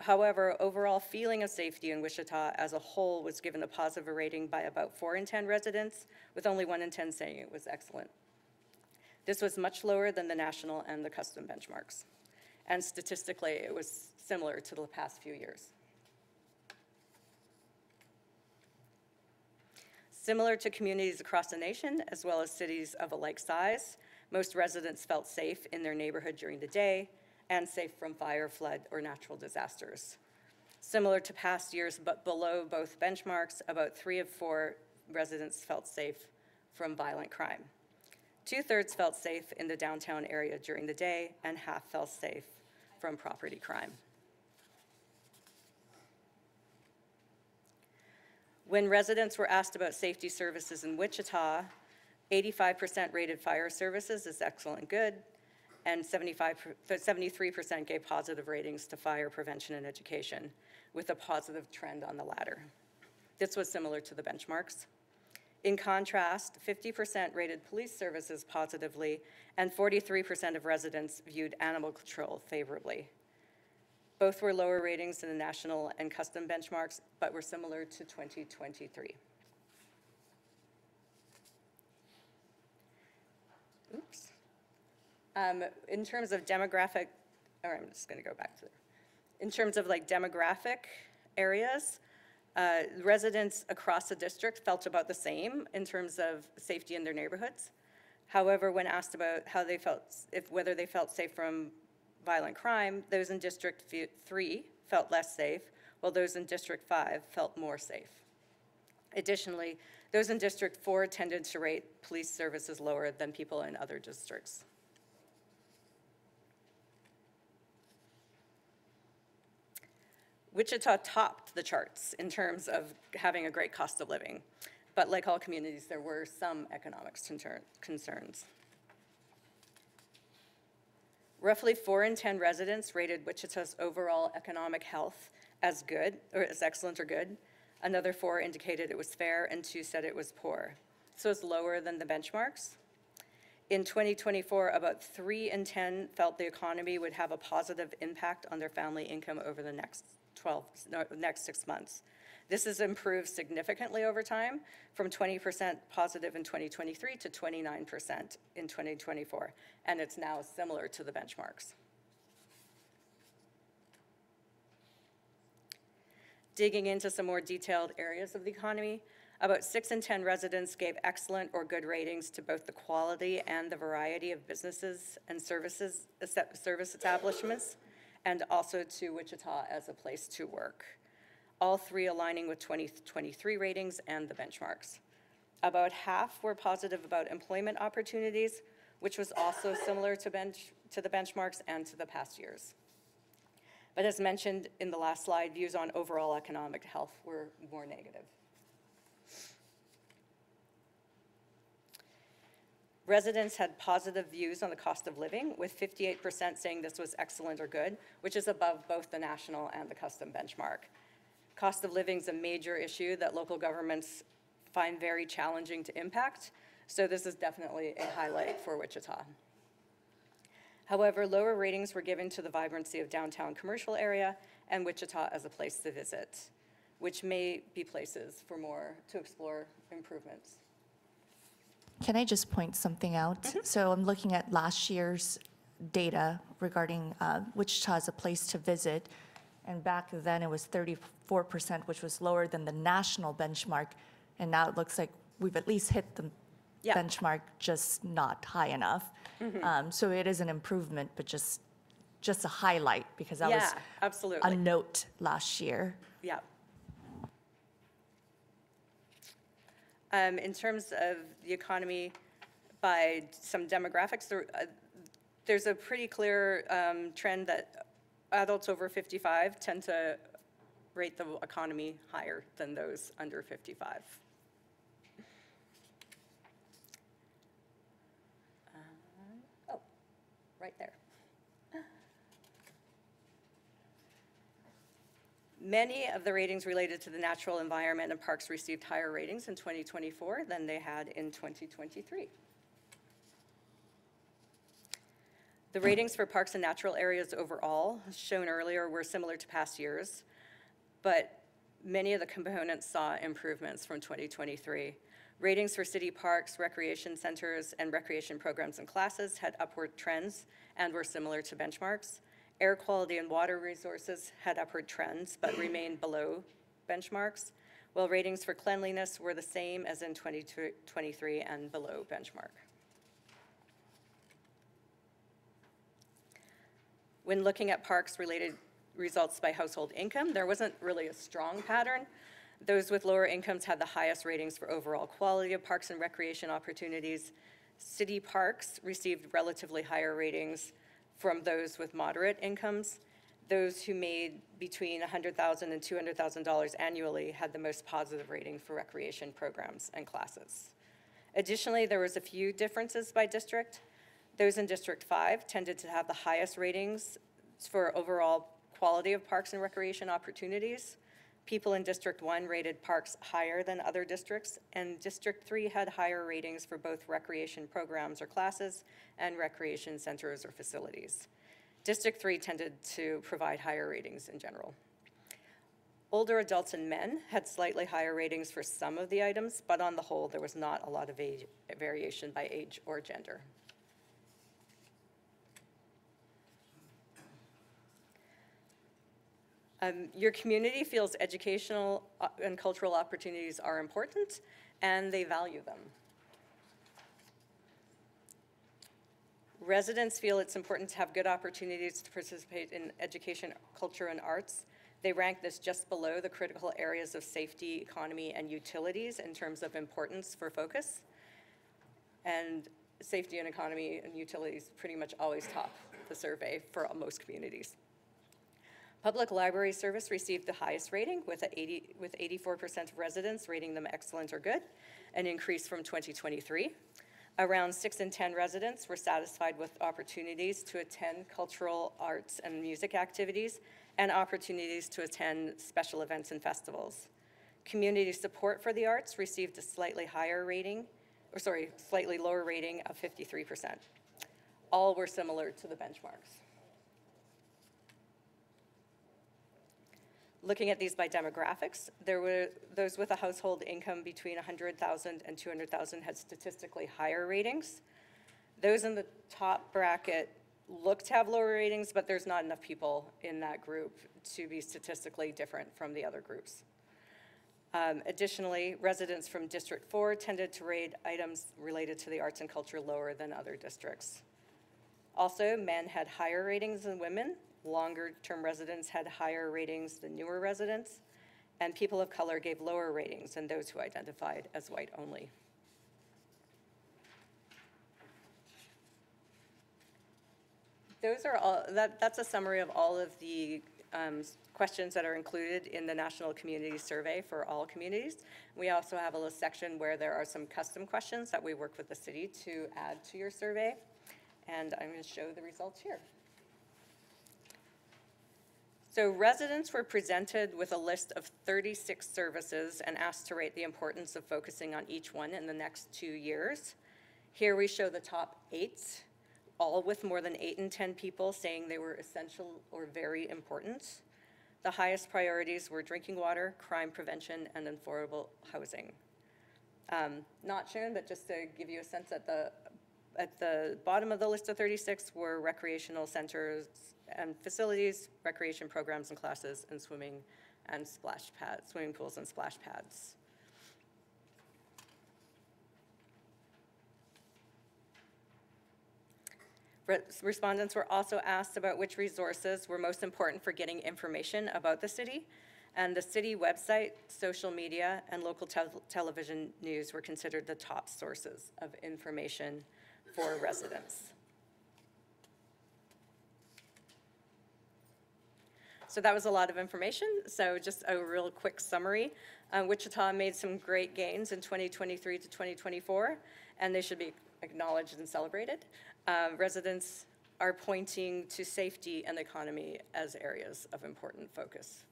However, overall feeling of safety in Wichita as a whole was given a positive rating by about 4 in 10 residents, with only 1 in 10 saying it was excellent. This was much lower than the national and the custom benchmarks. And statistically, it was similar to the past few years. Similar to communities across the nation, as well as cities of a like size, most residents felt safe in their neighborhood during the day and safe from fire, flood, or natural disasters. Similar to past years, but below both benchmarks, about 3 of 4 residents felt safe from violent crime. 2/3 felt safe in the downtown area during the day, and half felt safe from property crime. When residents were asked about safety services in Wichita, 85% rated fire services as excellent and good, and 73% gave positive ratings to fire prevention and education, with a positive trend on the latter. This was similar to the benchmarks. In contrast, 50% rated police services positively, and 43% of residents viewed animal control favorably. Both were lower ratings than the national and custom benchmarks, but were similar to 2023. Oops. In terms of demographic, or I'm just going to go back to, in terms of like demographic areas, residents across the district felt about the same in terms of safety in their neighborhoods. However, when asked about how they felt, whether they felt safe from violent crime, those in District 3 felt less safe, while those in District 5 felt more safe. Additionally, those in District 4 tended to rate police services lower than people in other districts. Wichita topped the charts in terms of having a great cost of living, but like all communities, there were some economic concerns. Roughly 4 in 10 residents rated Wichita's overall economic health as good, or as excellent or good. Another 4 indicated it was fair, and 2 said it was poor. So it's lower than the benchmarks. In 2024, about 3 in 10 felt the economy would have a positive impact on their family income over the next 6 months. This has improved significantly over time, from 20% positive in 2023 to 29% in 2024, and it's now similar to the benchmarks. Digging into some more detailed areas of the economy, about 6 in 10 residents gave excellent or good ratings to both the quality and the variety of businesses and service establishments, and also to Wichita as a place to work. All 3 aligning with 2023 ratings and the benchmarks. About half were positive about employment opportunities, which was also similar to the benchmarks and to the past years. But as mentioned in the last slide, views on overall economic health were more negative. Residents had positive views on the cost of living, with 58% saying this was excellent or good, which is above both the national and the custom benchmark. Cost of living is a major issue that local governments find very challenging to impact, so this is definitely a highlight for Wichita. However, lower ratings were given to the vibrancy of downtown commercial area and Wichita as a place to visit, which may be places for more to explore improvements. Can I just point something out? So I'm looking at last year's data regarding Wichita as a place to visit, and back then it was 34%, which was lower than the national benchmark, and now it looks like we've at least hit the benchmark, just not high enough. So it is an improvement, but just a highlight, because that was absolutely a note last year. Yeah. In terms of the economy, by some demographics, there's a pretty clear trend that adults over 55 tend to rate the economy higher than those under 55. Oh, right there. Many of the ratings related to the natural environment and parks received higher ratings in 2024 than they had in 2023. The ratings for parks and natural areas overall, shown earlier, were similar to past years, but many of the components saw improvements from 2023. Ratings for city parks, recreation centers, and recreation programs and classes had upward trends and were similar to benchmarks. Air quality and water resources had upward trends but remained below benchmarks, while ratings for cleanliness were the same as in 2023 and below benchmark. When looking at parks-related results by household income, there wasn't really a strong pattern. Those with lower incomes had the highest ratings for overall quality of parks and recreation opportunities. City parks received relatively higher ratings from those with moderate incomes. Those who made between $100,000 and $200,000 annually had the most positive rating for recreation programs and classes. Additionally, there was a few differences by district. Those in District 5 tended to have the highest ratings for overall quality of parks and recreation opportunities. People in District 1 rated parks higher than other districts, and District 3 had higher ratings for both recreation programs or classes and recreation centers or facilities. District 3 tended to provide higher ratings in general. Older adults and men had slightly higher ratings for some of the items, but on the whole, there was not a lot of variation by age or gender. Your community feels educational and cultural opportunities are important, and they value them. Residents feel it's important to have good opportunities to participate in education, culture, and arts. They rank this just below the critical areas of safety, economy, and utilities in terms of importance for focus. And safety and economy and utilities pretty much always top the survey for most communities. Public library service received the highest rating with 84% of residents rating them excellent or good, an increase from 2023. Around 6 in 10 residents were satisfied with opportunities to attend cultural, arts, and music activities and opportunities to attend special events and festivals. Community support for the arts received a slightly lower rating of 53%. All were similar to the benchmarks. Looking at these by demographics, there were those with a household income between $100,000 and $200,000 had statistically higher ratings. Those in the top bracket look to have lower ratings, but there's not enough people in that group to be statistically different from the other groups. Additionally, residents from District 4 tended to rate items related to the arts and culture lower than other districts. Also, men had higher ratings than women. Longer-term residents had higher ratings than newer residents, and people of color gave lower ratings than those who identified as white only. Those are all. That's a summary of all of the questions that are included in the National Community Survey for all communities. We also have a little section where there are some custom questions that we work with the city to add to your survey, and I'm going to show the results here. So residents were presented with a list of 36 services and asked to rate the importance of focusing on each one in the next 2 years. Here we show the top 8, all with more than 8 in 10 people saying they were essential or very important. The highest priorities were drinking water, crime prevention, and affordable housing. Not shown, but just to give you a sense, at the bottom of the list of 36 were recreational centers and facilities, recreation programs and classes, and swimming and splash pads, swimming pools and splash pads. Respondents were also asked about which resources were most important for getting information about the city, and the city website, social media, and local television news were considered the top sources of information for residents. So that was a lot of information. So just a real quick summary. Wichita made some great gains in 2023 to 2024, and they should be acknowledged and celebrated. Residents are pointing to safety and economy as areas of important focus.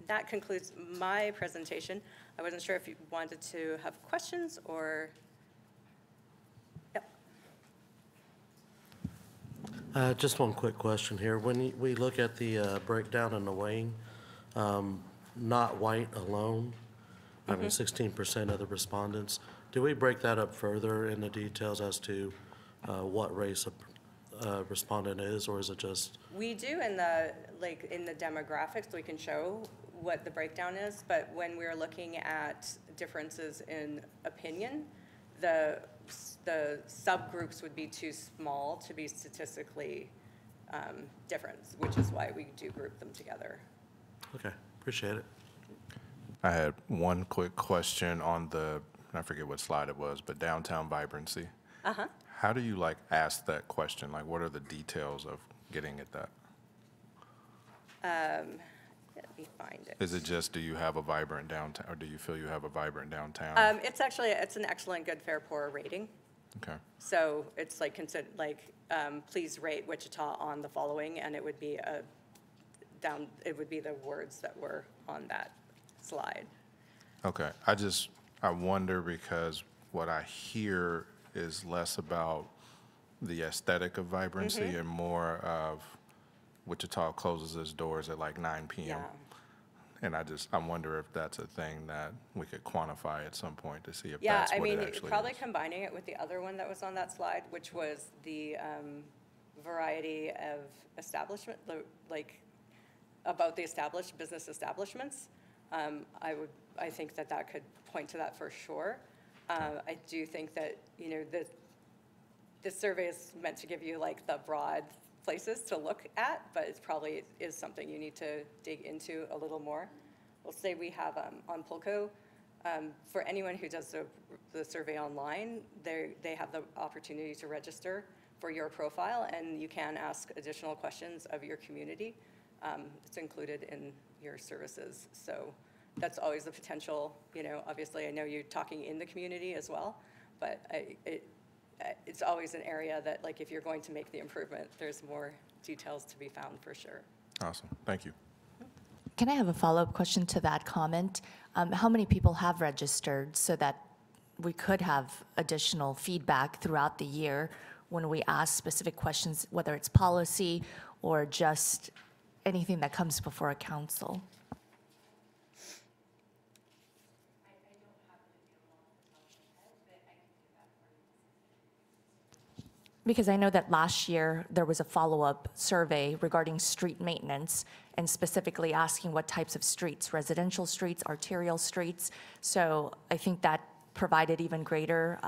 That concludes my presentation. I wasn't sure if you wanted to have questions or Just one quick question here. When we look at the breakdown in the weighing, not white alone, I mean, 16% of the respondents, do we break that up further in the details as to what race a respondent is, or is it just? We do in the demographics, we can show what the breakdown is, but when we're looking at differences in opinion, the subgroups would be too small to be statistically different, which is why we do group them together. Okay, appreciate it. I had one quick question on I forget what slide it was, but downtown vibrancy. Uh-huh. How do you ask that question? What are the details of getting at that? Let me find it. Is it just, do you have a vibrant downtown, or do you feel you have a vibrant downtown? It's an excellent, good, fair, poor rating. Okay. So it's please rate Wichita on the following, and it would be the words that were on that slide. Okay, I wonder because what I hear is less about the aesthetic of vibrancy and more of Wichita closes its doors at 9 p.m. Yeah. And I wonder if that's a thing that we could quantify at some point to see if that's what it actually probably is. combining it with the other one that was on that slide, which was the variety of establishment, about the established business establishments. I think that could point to that for sure. I do think that, this survey is meant to give you the broad places to look at, but it probably is something you need to dig into a little more. We'll say we have on Pulco, for anyone who does the survey online, they have the opportunity to register for your profile, and you can ask additional questions of your community. It's included in your services. So that's always a potential, obviously I know you're talking in the community as well, but it's always an area that if you're going to make the improvement, there's more details to be found for sure. Awesome, thank you. Can I have a follow-up question to that comment? How many people have registered so that we could have additional feedback throughout the year when we ask specific questions, whether it's policy or just anything that comes before a council? Because I know that last year there was a follow-up survey regarding street maintenance and specifically asking what types of streets, residential streets, arterial streets. So I think that provided even greater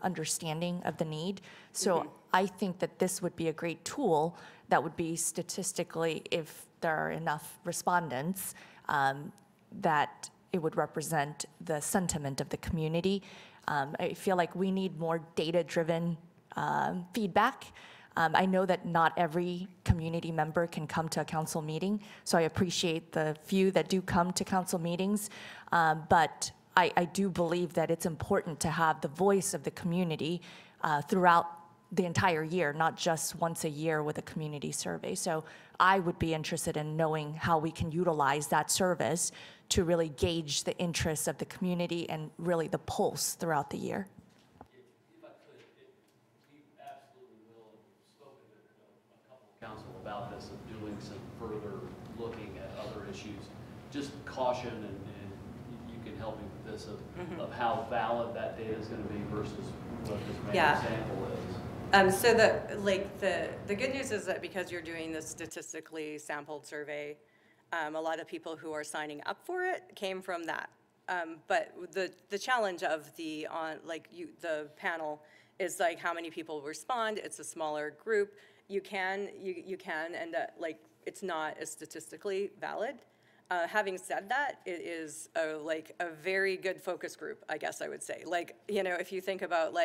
understanding of the need. So I think that this would be a great tool that would be statistically, if there are enough respondents, that it would represent the sentiment of the community. I feel like we need more data-driven feedback. I know that not every community member can come to a council meeting, so I appreciate the few that do come to council meetings, but I do believe that it's important to have the voice of the community throughout the entire year, not just once a year with a community survey. So I would be interested in knowing how we can utilize that service to really gauge the interests of the community and really the pulse throughout the year. Council about this, of doing some further looking at other issues. Just caution, and you can help me with this, of how valid that data is going to be versus what this manual sample is. So the good news is that because you're doing this statistically sampled survey, a lot of people who are signing up for it came from that. But the challenge of the panel is how many people respond. It's a smaller group. You can end up it's not as statistically valid. Having said that, it is a very good focus group, I guess I would say. If you think about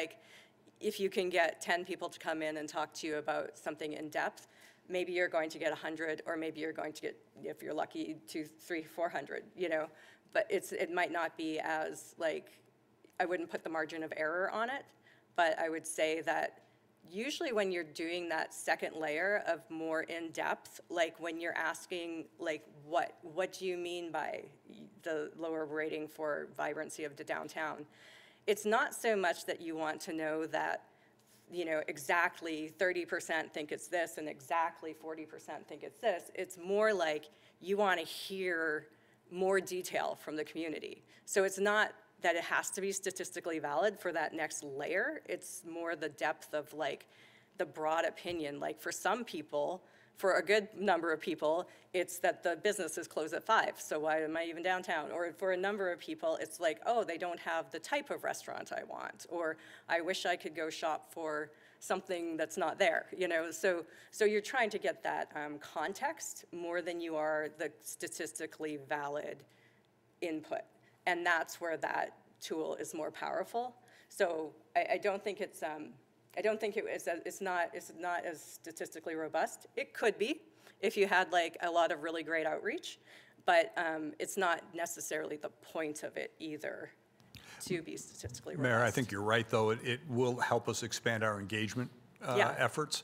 if you can get 10 people to come in and talk to you about something in depth, maybe you're going to get 100, or maybe you're going to get, if you're lucky, 200, 300, 400, But it might not be as I wouldn't put the margin of error on it, but I would say that usually when you're doing that second layer of more in-depth, when you're asking, what do you mean by the lower rating for vibrancy of the downtown? It's not so much that you want to know that, exactly 30% think it's this and exactly 40% think it's this. It's more like you want to hear more detail from the community. So it's not that it has to be statistically valid for that next layer. It's more the depth of like the broad opinion. Like for some people, for a good number of people, it's that the businesses close at 5, so why am I even downtown? Or for a number of people, it's like, oh, they don't have the type of restaurant I want, or I wish I could go shop for something that's not there, So you're trying to get that context more than you are the statistically valid input. And that's where that tool is more powerful. So I don't think it's, it's not as statistically robust. It could be if you had like a lot of really great outreach, but it's not necessarily the point of it either to be statistically robust. Mayor, I think you're right, though. It will help us expand our engagement efforts.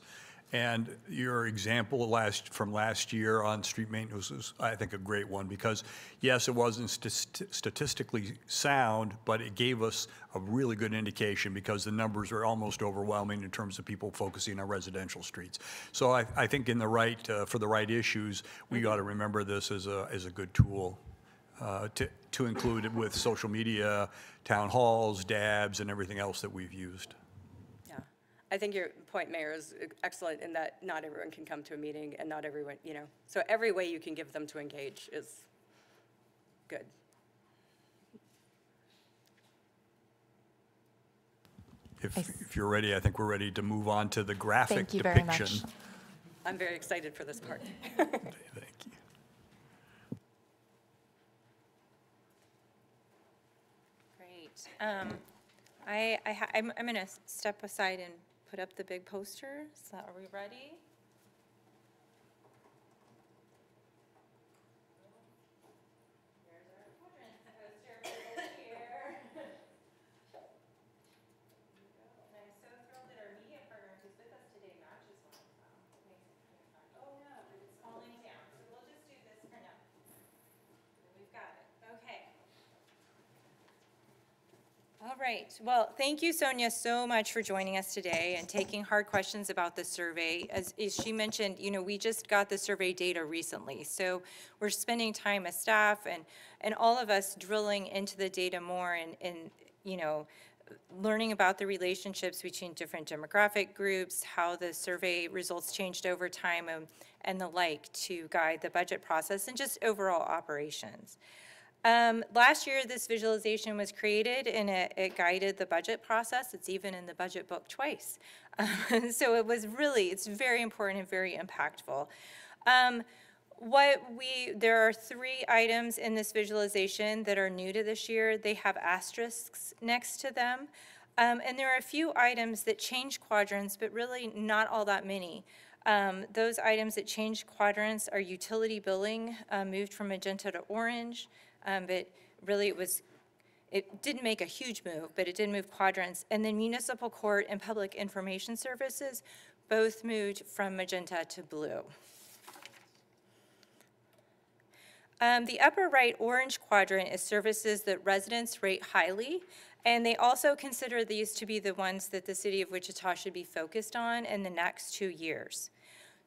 And your example from last year on street maintenance was, I think, a great one because, yes, it wasn't statistically sound, but it gave us a really good indication because the numbers are almost overwhelming in terms of people focusing on residential streets. So I think in the right, for the right issues, we got to remember this as a good tool to include it with social media, town halls, DABs, and everything else that we've used. I think your point, Mayor, is excellent in that not everyone can come to a meeting and not everyone, so every way you can give them to engage is good. If you're ready, I think we're ready to move on to the graphic Thank you depiction. very much. I'm very excited for this part. Thank you. Great. I'm going to step aside and put up the big poster. So are we ready? Here's our quadrant poster over here. And I'm so thrilled that our media partner who's with us today matches one. It makes it kind of fun. Oh no, it's falling down. So we'll just do this for now. We've got it. Okay. All right. Well, thank you, Sonia, so much for joining us today and taking hard questions about the survey. As she mentioned, we just got the survey data recently, so we're spending time as staff and all of us drilling into the data more and learning about the relationships between different demographic groups, how the survey results changed over time, and the like to guide the budget process and just overall operations. Last year, this visualization was created and it guided the budget process. It's even in the budget book twice. So it's very important and very impactful. There are 3 items in this visualization that are new to this year. They have asterisks next to them. And there are a few items that change quadrants, but really not all that many. Those items that change quadrants are utility billing, moved from magenta to orange. But really it didn't make a huge move, but it did move quadrants. And then municipal court and public information services both moved from magenta to blue. The upper right orange quadrant is services that residents rate highly, and they also consider these to be the ones that the city of Wichita should be focused on in the next 2 years.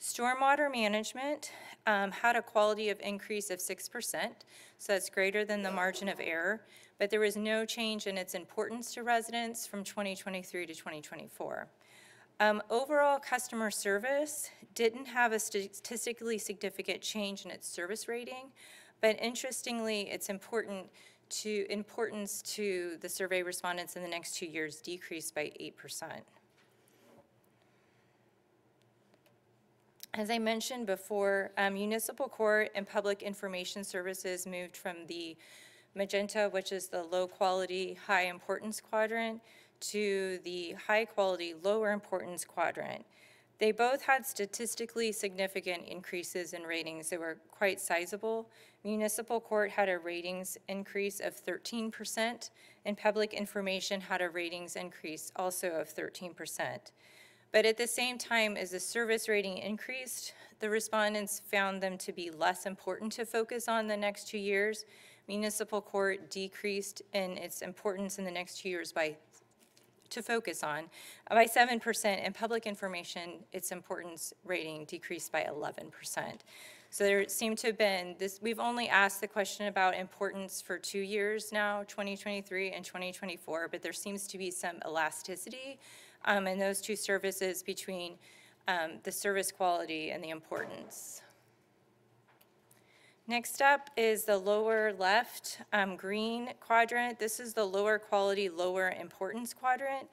Stormwater management had a quality of increase of 6%, so that's greater than the margin of error, but there was no change in its importance to residents from 2023 to 2024. Overall customer service didn't have a statistically significant change in its service rating, but interestingly, its importance to the survey respondents in the next 2 years decreased by 8%. As I mentioned before, municipal court and public information services moved from the magenta, which is the low quality, high importance quadrant, to the high quality, lower importance quadrant. They both had statistically significant increases in ratings that were quite sizable. Municipal court had a ratings increase of 13%, and public information had a ratings increase also of 13%. But at the same time as the service rating increased, the respondents found them to be less important to focus on the next 2 years. Municipal court decreased in its importance in the next 2 years by to focus on by 7%, and public information, its importance rating decreased by 11%. So there seemed to have been this, we've only asked the question about importance for 2 years now, 2023 and 2024, but there seems to be some elasticity in those two services between the service quality and the importance. Next up is the lower left green quadrant. This is the lower quality, lower importance quadrant.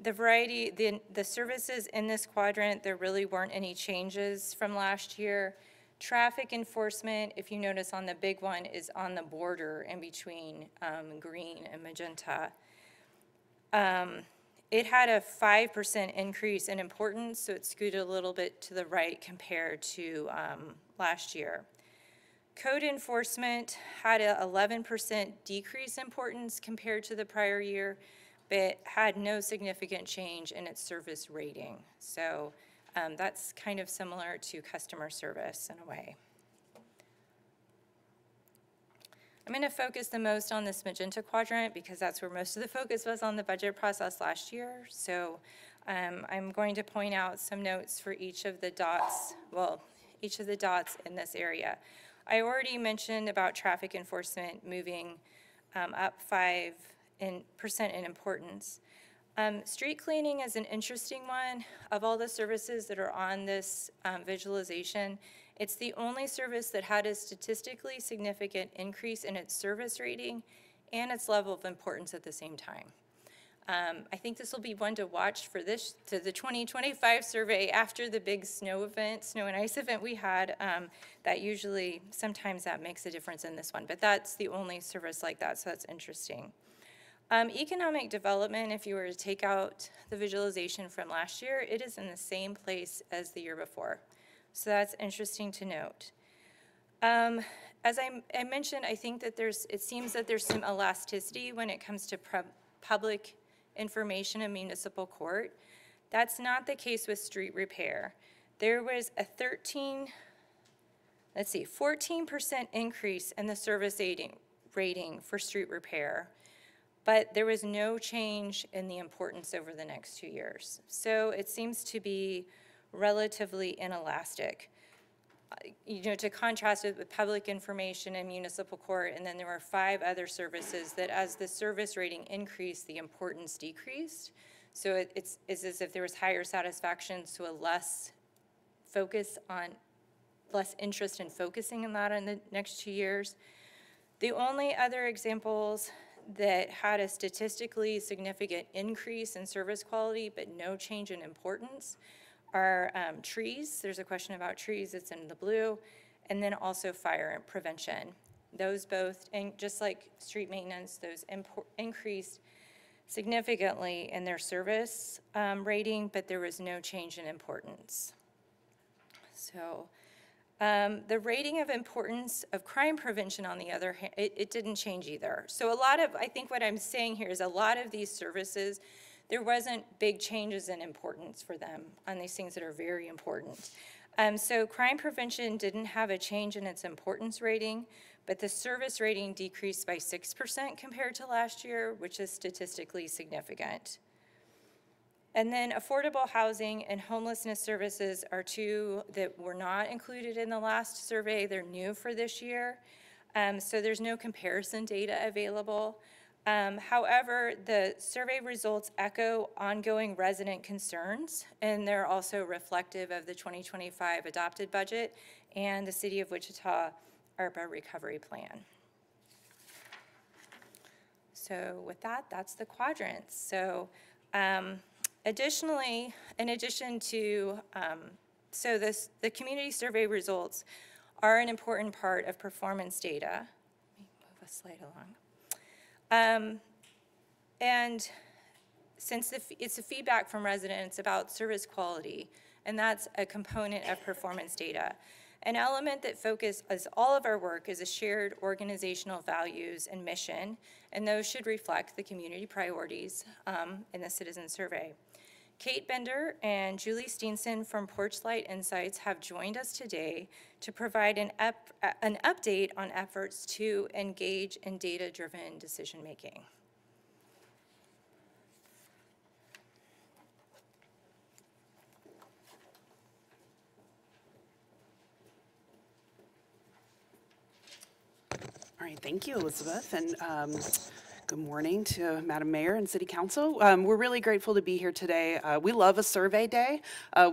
The variety, the services in this quadrant, there really weren't any changes from last year. Traffic enforcement, if you notice on the big one, is on the border in between green and magenta. It had a 5% increase in importance, so it scooted a little bit to the right compared to last year. Code enforcement had an 11% decrease in importance compared to the prior year, but had no significant change in its service rating. So that's kind of similar to customer service in a way. I'm going to focus the most on this magenta quadrant because that's where most of the focus was on the budget process last year. So I'm going to point out some notes for each of the dots, well, each of the dots in this area. I already mentioned about traffic enforcement moving up 5% in importance. Street cleaning is an interesting one. Of all the services that are on this visualization, it's the only service that had a statistically significant increase in its service rating and its level of importance at the same time. I think this will be one to watch for the 2025 survey after the big snow and ice event we had. That usually, sometimes that makes a difference in this one, but that's the only service like that, so that's interesting. Economic development, if you were to take out the visualization from last year, it is in the same place as the year before. So that's interesting to note. As I mentioned, I think that it seems that there's some elasticity when it comes to public information in municipal court. That's not the case with street repair. There was a 14% increase in the service rating for street repair, but there was no change in the importance over the next 2 years. So it seems to be relatively inelastic. You know, to contrast it with public information and municipal court, and then there were 5 other services that as the service rating increased, the importance decreased. So it's as if there was higher satisfaction, so a less interest in focusing on that in the next 2 years. The only other examples that had a statistically significant increase in service quality but no change in importance are trees. There's a question about trees, it's in the blue, and then also fire prevention. Those both, and just like street maintenance, those increased significantly in their service rating, but there was no change in importance. So the rating of importance of crime prevention, on the other hand, it didn't change either. So I think what I'm saying here is a lot of these services, there wasn't big changes in importance for them on these things that are very important. So crime prevention didn't have a change in its importance rating, but the service rating decreased by 6% compared to last year, which is statistically significant. And then affordable housing and homelessness services are 2 that were not included in the last survey. They're new for this year. So there's no comparison data available. However, the survey results echo ongoing resident concerns, and they're also reflective of the 2025 adopted budget and the City of Wichita ARPA recovery plan. So with that, that's the quadrants. So additionally, in addition to, the community survey results are an important part of performance data. Let me move a slide along. And since it's a feedback from residents about service quality, and that's a component of performance data. An element that focuses all of our work is a shared organizational values and mission, and those should reflect the community priorities in the citizen survey. Kate Bender and Julie Steenson from Porchlight Insights have joined us today to provide an update on efforts to engage in data-driven decision-making. right, thank you, Elizabeth, and good morning to Madam Mayor and City Council. We're really grateful to be here today. We love a survey day.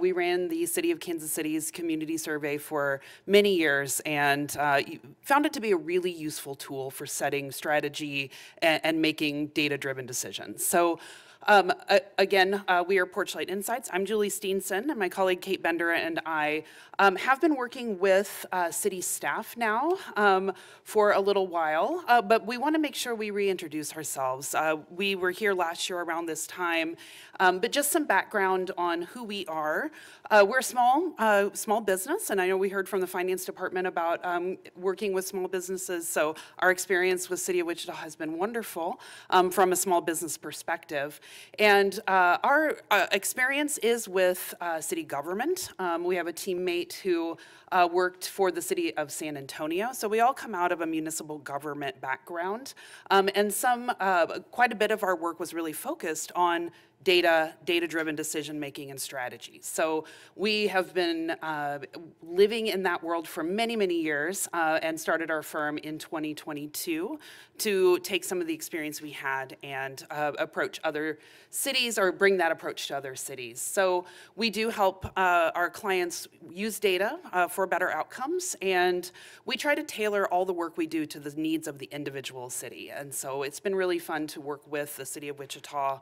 We ran the City of Kansas City's community survey for many years and found it to be a really useful tool for setting strategy and making data-driven decisions. So again, we are Porchlight Insights. I'm Julie Steenson, and my colleague Kate Bender and I have been working with city staff now for a little while, but we want to make sure we reintroduce ourselves. We were here last year around this time, but just some background on who we are. We're a small business, and I know we heard from the Finance Department about working with small businesses, so our experience with City of Wichita has been wonderful from a small business perspective. And our experience is with city government. We have a teammate who worked for the city of San Antonio. So we all come out of a municipal government background. And quite a bit of our work was really focused on data-driven decision-making and strategy. So we have been living in that world for many, many years and started our firm in 2022 to take some of the experience we had and approach other cities or bring that approach to other cities. So we do help our clients use data for better outcomes, and we try to tailor all the work we do to the needs of the individual city. And so it's been really fun to work with the City of Wichita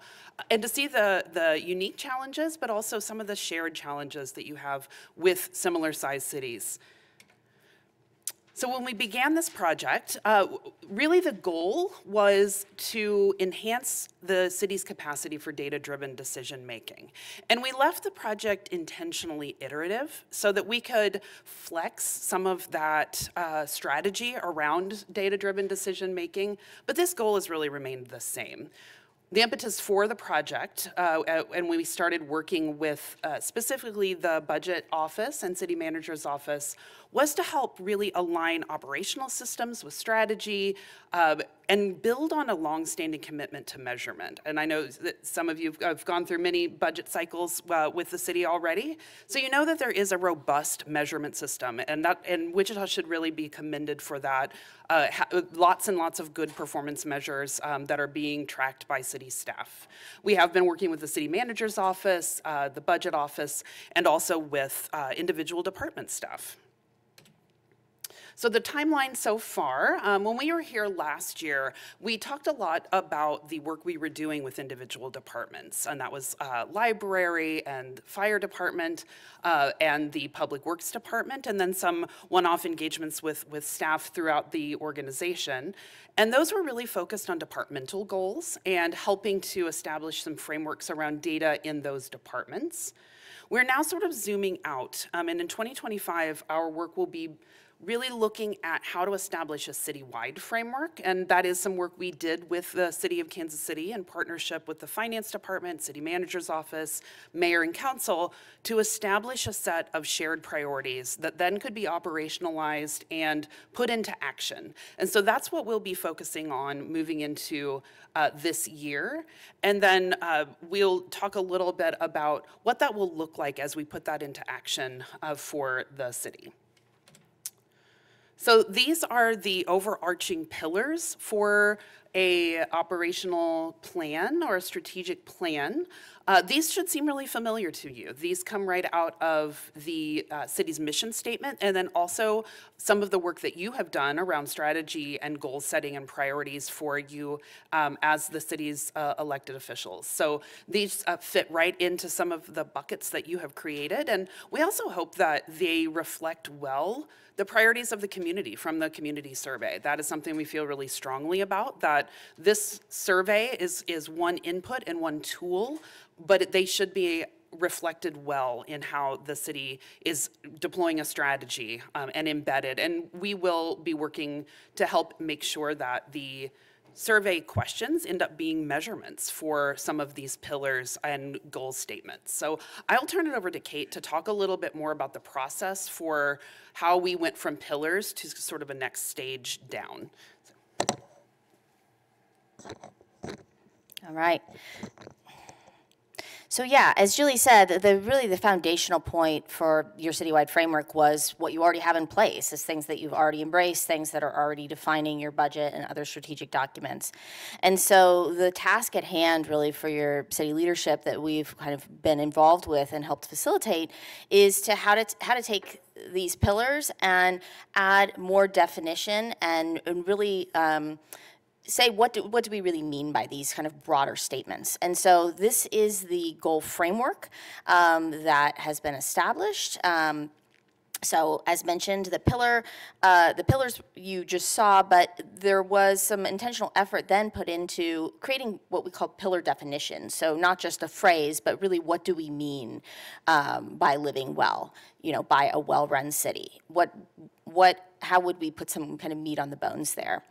and to see the unique challenges, but also some of the shared challenges that you have with similar-sized cities. So when we began this project, really the goal was to enhance the city's capacity for data-driven decision-making. And we left the project intentionally iterative so that we could flex some of that strategy around data-driven decision-making, but this goal has really remained the same. The impetus for the project, and when we started working with specifically the budget office and city manager's office, was to help really align operational systems with strategy and build on a longstanding commitment to measurement. And I know that some of you have gone through many budget cycles with the city already, so you know that there is a robust measurement system, and Wichita should really be commended for that. Lots and lots of good performance measures that are being tracked by city staff. We have been working with the city manager's office, the budget office, and also with individual department staff. So the timeline so far, when we were here last year, we talked a lot about the work we were doing with individual departments, and that was library and fire department and the public works department, and then some one-off engagements with staff throughout the organization. And those were really focused on departmental goals and helping to establish some frameworks around data in those departments. We're now sort of zooming out, and in 2025, our work will be really looking at how to establish a citywide framework, and that is some work we did with the City of Kansas City in partnership with the Finance Department, City Manager's Office, Mayor and Council to establish a set of shared priorities that then could be operationalized and put into action. And so that's what we'll be focusing on moving into this year. And then we'll talk a little bit about what that will look like as we put that into action for the city. So these are the overarching pillars for a operational plan or a strategic plan. These should seem really familiar to you. These come right out of the city's mission statement, and then also some of the work that you have done around strategy and goal setting and priorities for you as the city's elected officials. So these fit right into some of the buckets that you have created, and we also hope that they reflect well the priorities of the community from the community survey. That is something we feel really strongly about, that this survey is one input and one tool, but they should be reflected well in how the city is deploying a strategy and embedded. And we will be working to help make sure that the survey questions end up being measurements for some of these pillars and goal statements. So I'll turn it over to Kate to talk a little bit more about the process for how we went from pillars to sort of a next stage down. All right. So yeah, as Julie said, really the foundational point for your citywide framework was what you already have in place, is things that you've already embraced, things that are already defining your budget and other strategic documents. And so the task at hand really for your city leadership that we've kind of been involved with and helped facilitate is to how to take these pillars and add more definition and really say what do we really mean by these kind of broader statements. And so this is the goal framework that has been established. So as mentioned, the pillars you just saw, but there was some intentional effort then put into creating what we call pillar definitions. So not just a phrase, but really what do we mean by living well, by a well-run city? How would we put some kind of meat on the bones there?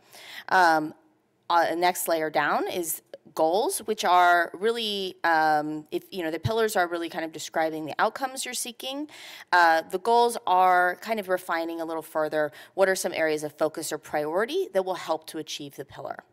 Next layer down is goals, which are really, the pillars are really kind of describing the outcomes you're seeking. The goals are kind of refining a little further what are some areas of focus or priority that will help to achieve the pillar.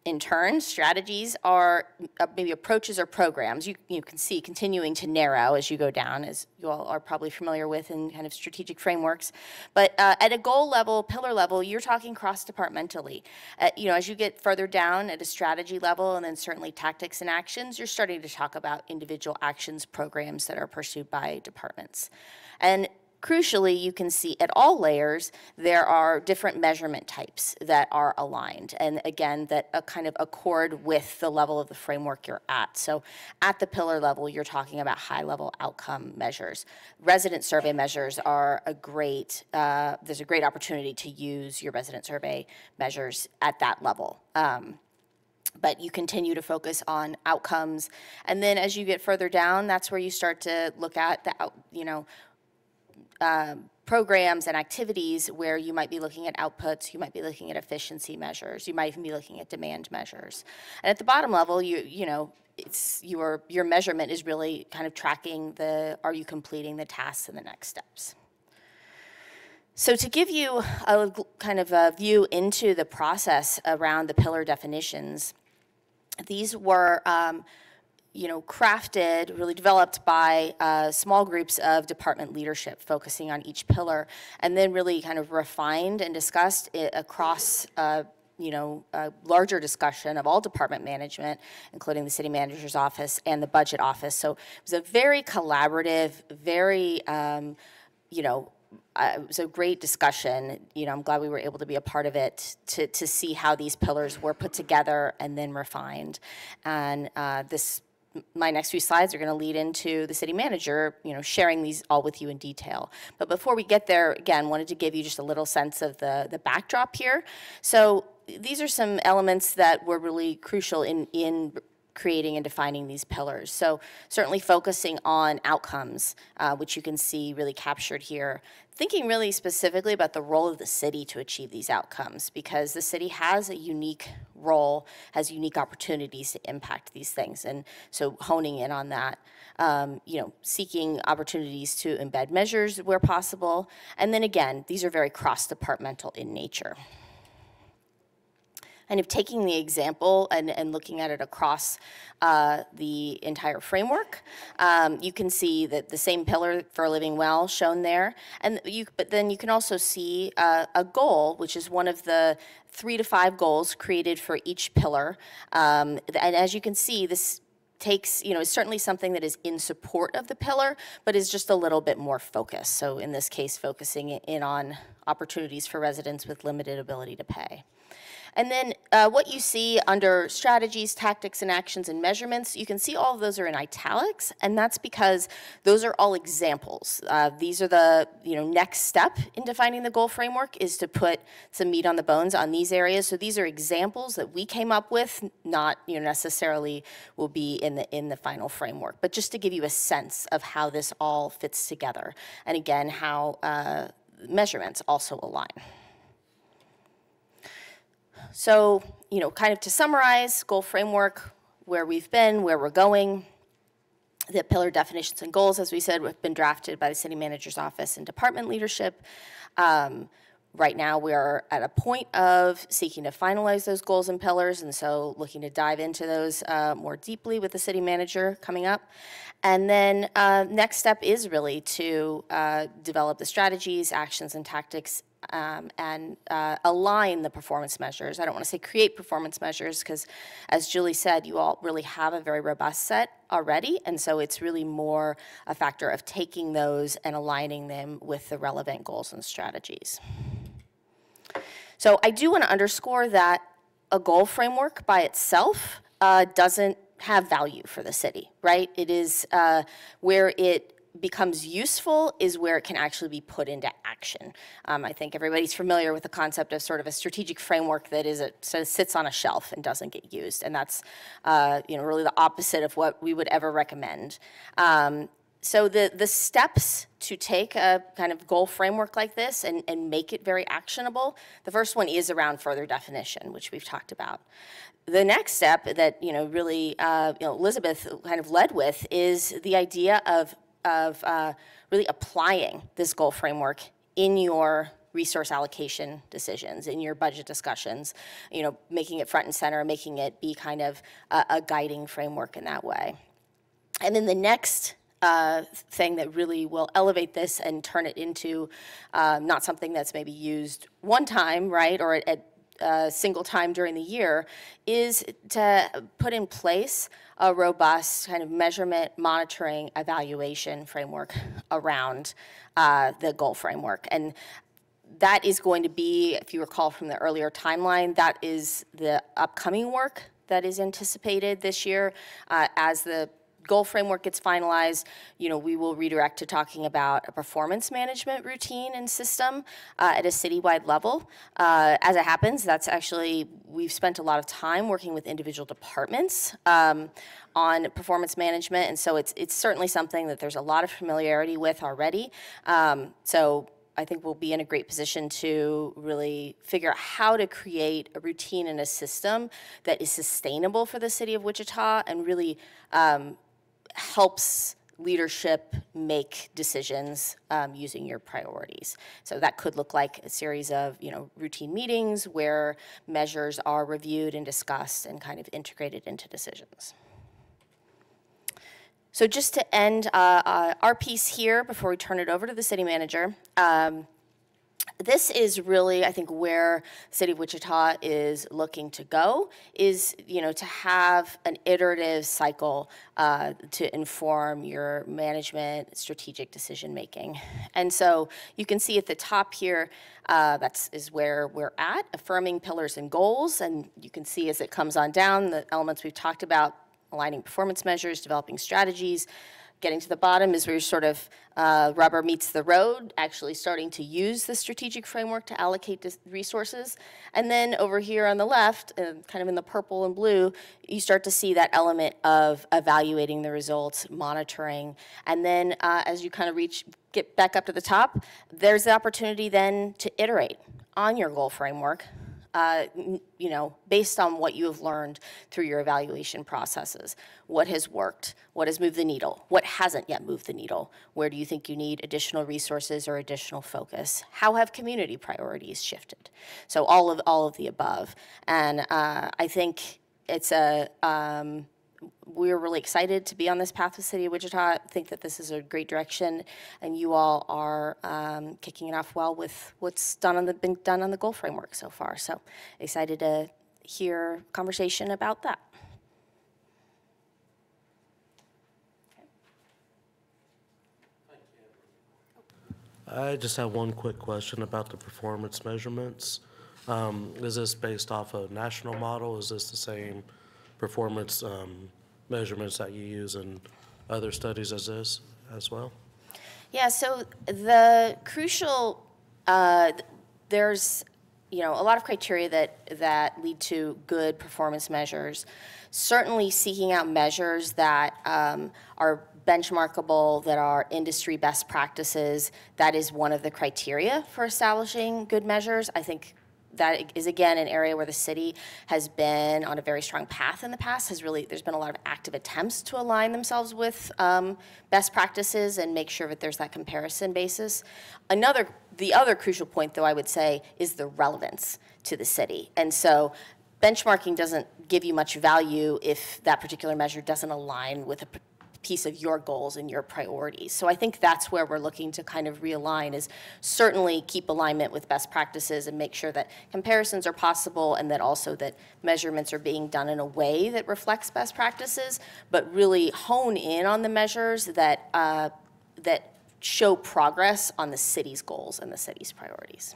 In turn, strategies are maybe approaches or programs. You can see continuing to narrow as you go down, as you all are probably familiar with in kind of strategic frameworks. But at a goal level, pillar level, you're talking cross-departmentally. As you get further down at a strategy level, and then certainly tactics and actions, you're starting to talk about individual actions, programs that are pursued by departments. And crucially, you can see at all layers, there are different measurement types that are aligned. And again, that kind of accord with the level of the framework you're at. So at the pillar level, you're talking about high-level outcome measures. Resident survey measures are there's a great opportunity to use your resident survey measures at that level. But you continue to focus on outcomes. And then as you get further down, that's where you start to look at the, programs and activities where you might be looking at outputs, you might be looking at efficiency measures, you might even be looking at demand measures. And at the bottom level, it's your measurement is really kind of tracking are you completing the tasks and the next steps. So to give you a kind of a view into the process around the pillar definitions, these were crafted, really developed by small groups of department leadership focusing on each pillar, and then really kind of refined and discussed it across a larger discussion of all department management, including the city manager's office and the budget office. So it was a very collaborative, very, it was a great discussion. I'm glad we were able to be a part of it to see how these pillars were put together and then refined. And my next few slides are going to lead into the city manager, sharing these all with you in detail. But before we get there, again, wanted to give you just a little sense of the backdrop here. So these are some elements that were really crucial in creating and defining these pillars. So certainly focusing on outcomes, which you can see really captured here. Thinking really specifically about the role of the city to achieve these outcomes, because the city has a unique role, has unique opportunities to impact these things. And so honing in on that, seeking opportunities to embed measures where possible. And then again, these are very cross-departmental in nature. Kind of taking the example and looking at it across the entire framework, you can see that the same pillar for living well shown there, but then you can also see a goal, which is one of the 3 to 5 goals created for each pillar, and as you can see, this takes, is certainly something that is in support of the pillar, but is just a little bit more focused. So in this case, focusing in on opportunities for residents with limited ability to pay. And then what you see under strategies, tactics, and actions and measurements, you can see all of those are in italics, and that's because those are all examples. These are the next step in defining the goal framework is to put some meat on the bones on these areas. So these are examples that we came up with, not necessarily will be in the final framework, but just to give you a sense of how this all fits together, and again how measurements also align. So, kind of to summarize, goal framework, where we've been, where we're going. The pillar definitions and goals, as we said, have been drafted by the city manager's office and department leadership. Right now, we are at a point of seeking to finalize those goals and pillars, and so looking to dive into those more deeply with the city manager coming up. And then next step is really to develop the strategies, actions, and tactics and align the performance measures. I don't want to say create performance measures because, as Julie said, you all really have a very robust set already, and so it's really more a factor of taking those and aligning them with the relevant goals and strategies. So I do want to underscore that a goal framework by itself doesn't have value for the city, right? It is where it becomes useful is where it can actually be put into action. I think everybody's familiar with the concept of sort of a strategic framework that sits on a shelf and doesn't get used, and that's really the opposite of what we would ever recommend. So the steps to take a kind of goal framework like this and make it very actionable, the first one is around further definition, which we've talked about. The next step that really Elizabeth kind of led with is the idea of really applying this goal framework in your resource allocation decisions, in your budget discussions, making it front and center, making it be kind of a guiding framework in that way. And then the next thing that really will elevate this and turn it into not something that's maybe used one time, right, or at a single time during the year, is to put in place a robust kind of measurement, monitoring, evaluation framework around the goal framework. And that is going to be, if you recall from the earlier timeline, that is the upcoming work that is anticipated this year. As the goal framework gets finalized, we will redirect to talking about a performance management routine and system at a citywide level. As it happens, that's actually, we've spent a lot of time working with individual departments on performance management, and so it's certainly something that there's a lot of familiarity with already. So I think we'll be in a great position to really figure out how to create a routine and a system that is sustainable for the city of Wichita and really helps leadership make decisions using your priorities. So that could look like a series of routine meetings where measures are reviewed and discussed and kind of integrated into decisions. So just to end our piece here before we turn it over to the city manager, this is really, I think, where the city of Wichita is looking to go, is, to have an iterative cycle to inform your management strategic decision-making. And so you can see at the top here, is where we're at, affirming pillars and goals. And you can see as it comes on down, the elements we've talked about, aligning performance measures, developing strategies. Getting to the bottom is where sort of rubber meets the road, actually starting to use the strategic framework to allocate resources. And then over here on the left, kind of in the purple and blue, you start to see that element of evaluating the results, monitoring. And then as you kind of get back up to the top, there's the opportunity then to iterate on your goal framework, based on what you have learned through your evaluation processes. What has worked? What has moved the needle? What hasn't yet moved the needle? Where do you think you need additional resources or additional focus? How have community priorities shifted? So all of the above. And I think it's we're really excited to be on this path with the City of Wichita. I think that this is a great direction, and you all are kicking it off well with what's been done on the goal framework so far. So excited to hear conversation about that. I just have one quick question about the performance measurements. Is this based off a national model? Is this the same performance measurements that you use in other studies as this as well? Yeah, so the crucial, there's a lot of criteria that lead to good performance measures. Certainly seeking out measures that are benchmarkable, that are industry best practices, that is one of the criteria for establishing good measures. I think that is, again, an area where the city has been on a very strong path in the past. There's been a lot of active attempts to align themselves with best practices and make sure that there's that comparison basis. The other crucial point, though, I would say, is the relevance to the city. And so benchmarking doesn't give you much value if that particular measure doesn't align with a piece of your goals and your priorities. So I think that's where we're looking to kind of realign, is certainly keep alignment with best practices and make sure that comparisons are possible, and that also that measurements are being done in a way that reflects best practices, but really hone in on the measures that that show progress on the city's goals and the city's priorities.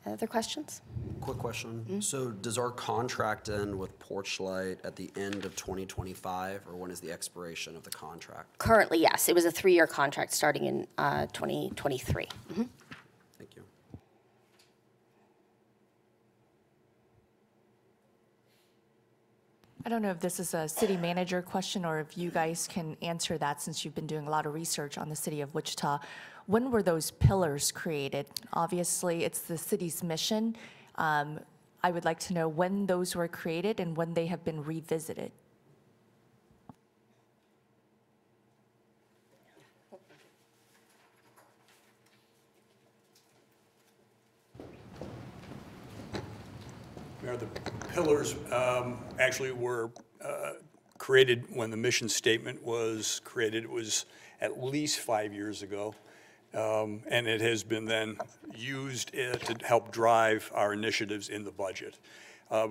Other questions? Quick question. So does our contract end with Porchlight at the end of 2025, or when is the expiration of the contract? Currently, yes. It was a 3-year contract starting in 2023. Thank you. I don't know if this is a city manager question or if you guys can answer that, since you've been doing a lot of research on the city of Wichita. When were those pillars created? Obviously, it's the city's mission. I would like to know when those were created and when they have been revisited. Mayor, the pillars actually were created when the mission statement was created. It was at least 5 years ago. And it has been then used to help drive our initiatives in the budget. I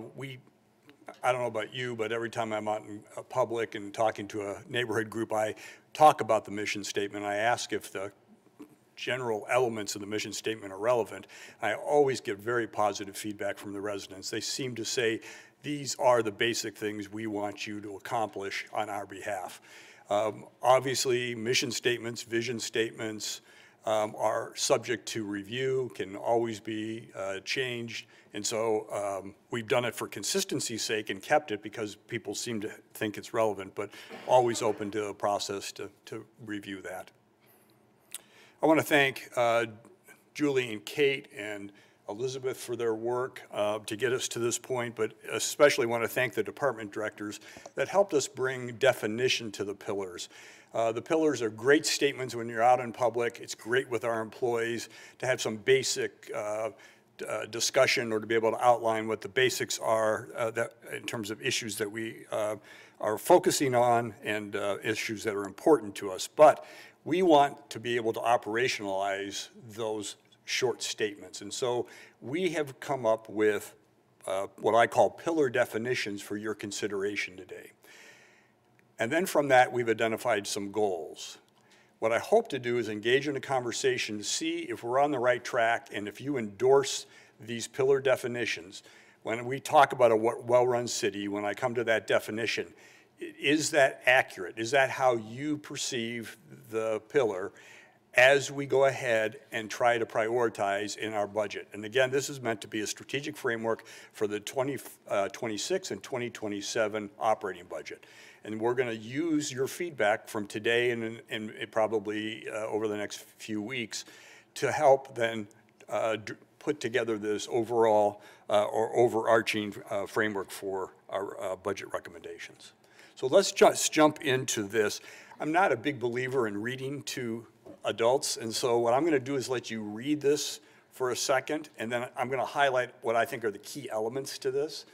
don't know about you, but every time I'm out in public and talking to a neighborhood group, I talk about the mission statement. I ask if the general elements of the mission statement are relevant. I always get very positive feedback from the residents. They seem to say, these are the basic things we want you to accomplish on our behalf. Obviously, mission statements, vision statements, are subject to review, can always be changed. And so we've done it for consistency's sake and kept it because people seem to think it's relevant, but always open to a process to review that. I want to thank Julie and Kate and Elizabeth for their work to get us to this point, but especially want to thank the department directors that helped us bring definition to the pillars. The pillars are great statements when you're out in public. It's great with our employees to have some basic discussion or to be able to outline what the basics are that in terms of issues that we are focusing on and issues that are important to us. But we want to be able to operationalize those short statements. And so we have come up with what I call pillar definitions for your consideration today. And then from that, we've identified some goals. What I hope to do is engage in a conversation to see if we're on the right track and if you endorse these pillar definitions. When we talk about a well-run city, when I come to that definition, is that accurate? Is that how you perceive the pillar as we go ahead and try to prioritize in our budget? And again, this is meant to be a strategic framework for the 2026 and 2027 operating budget. And we're going to use your feedback from today and probably over the next few weeks to help then put together this overall or overarching framework for our budget recommendations. So let's just jump into this. I'm not a big believer in reading to adults, and so what I'm going to do is let you read this for a second, and then I'm going to highlight what I think are the key elements to this.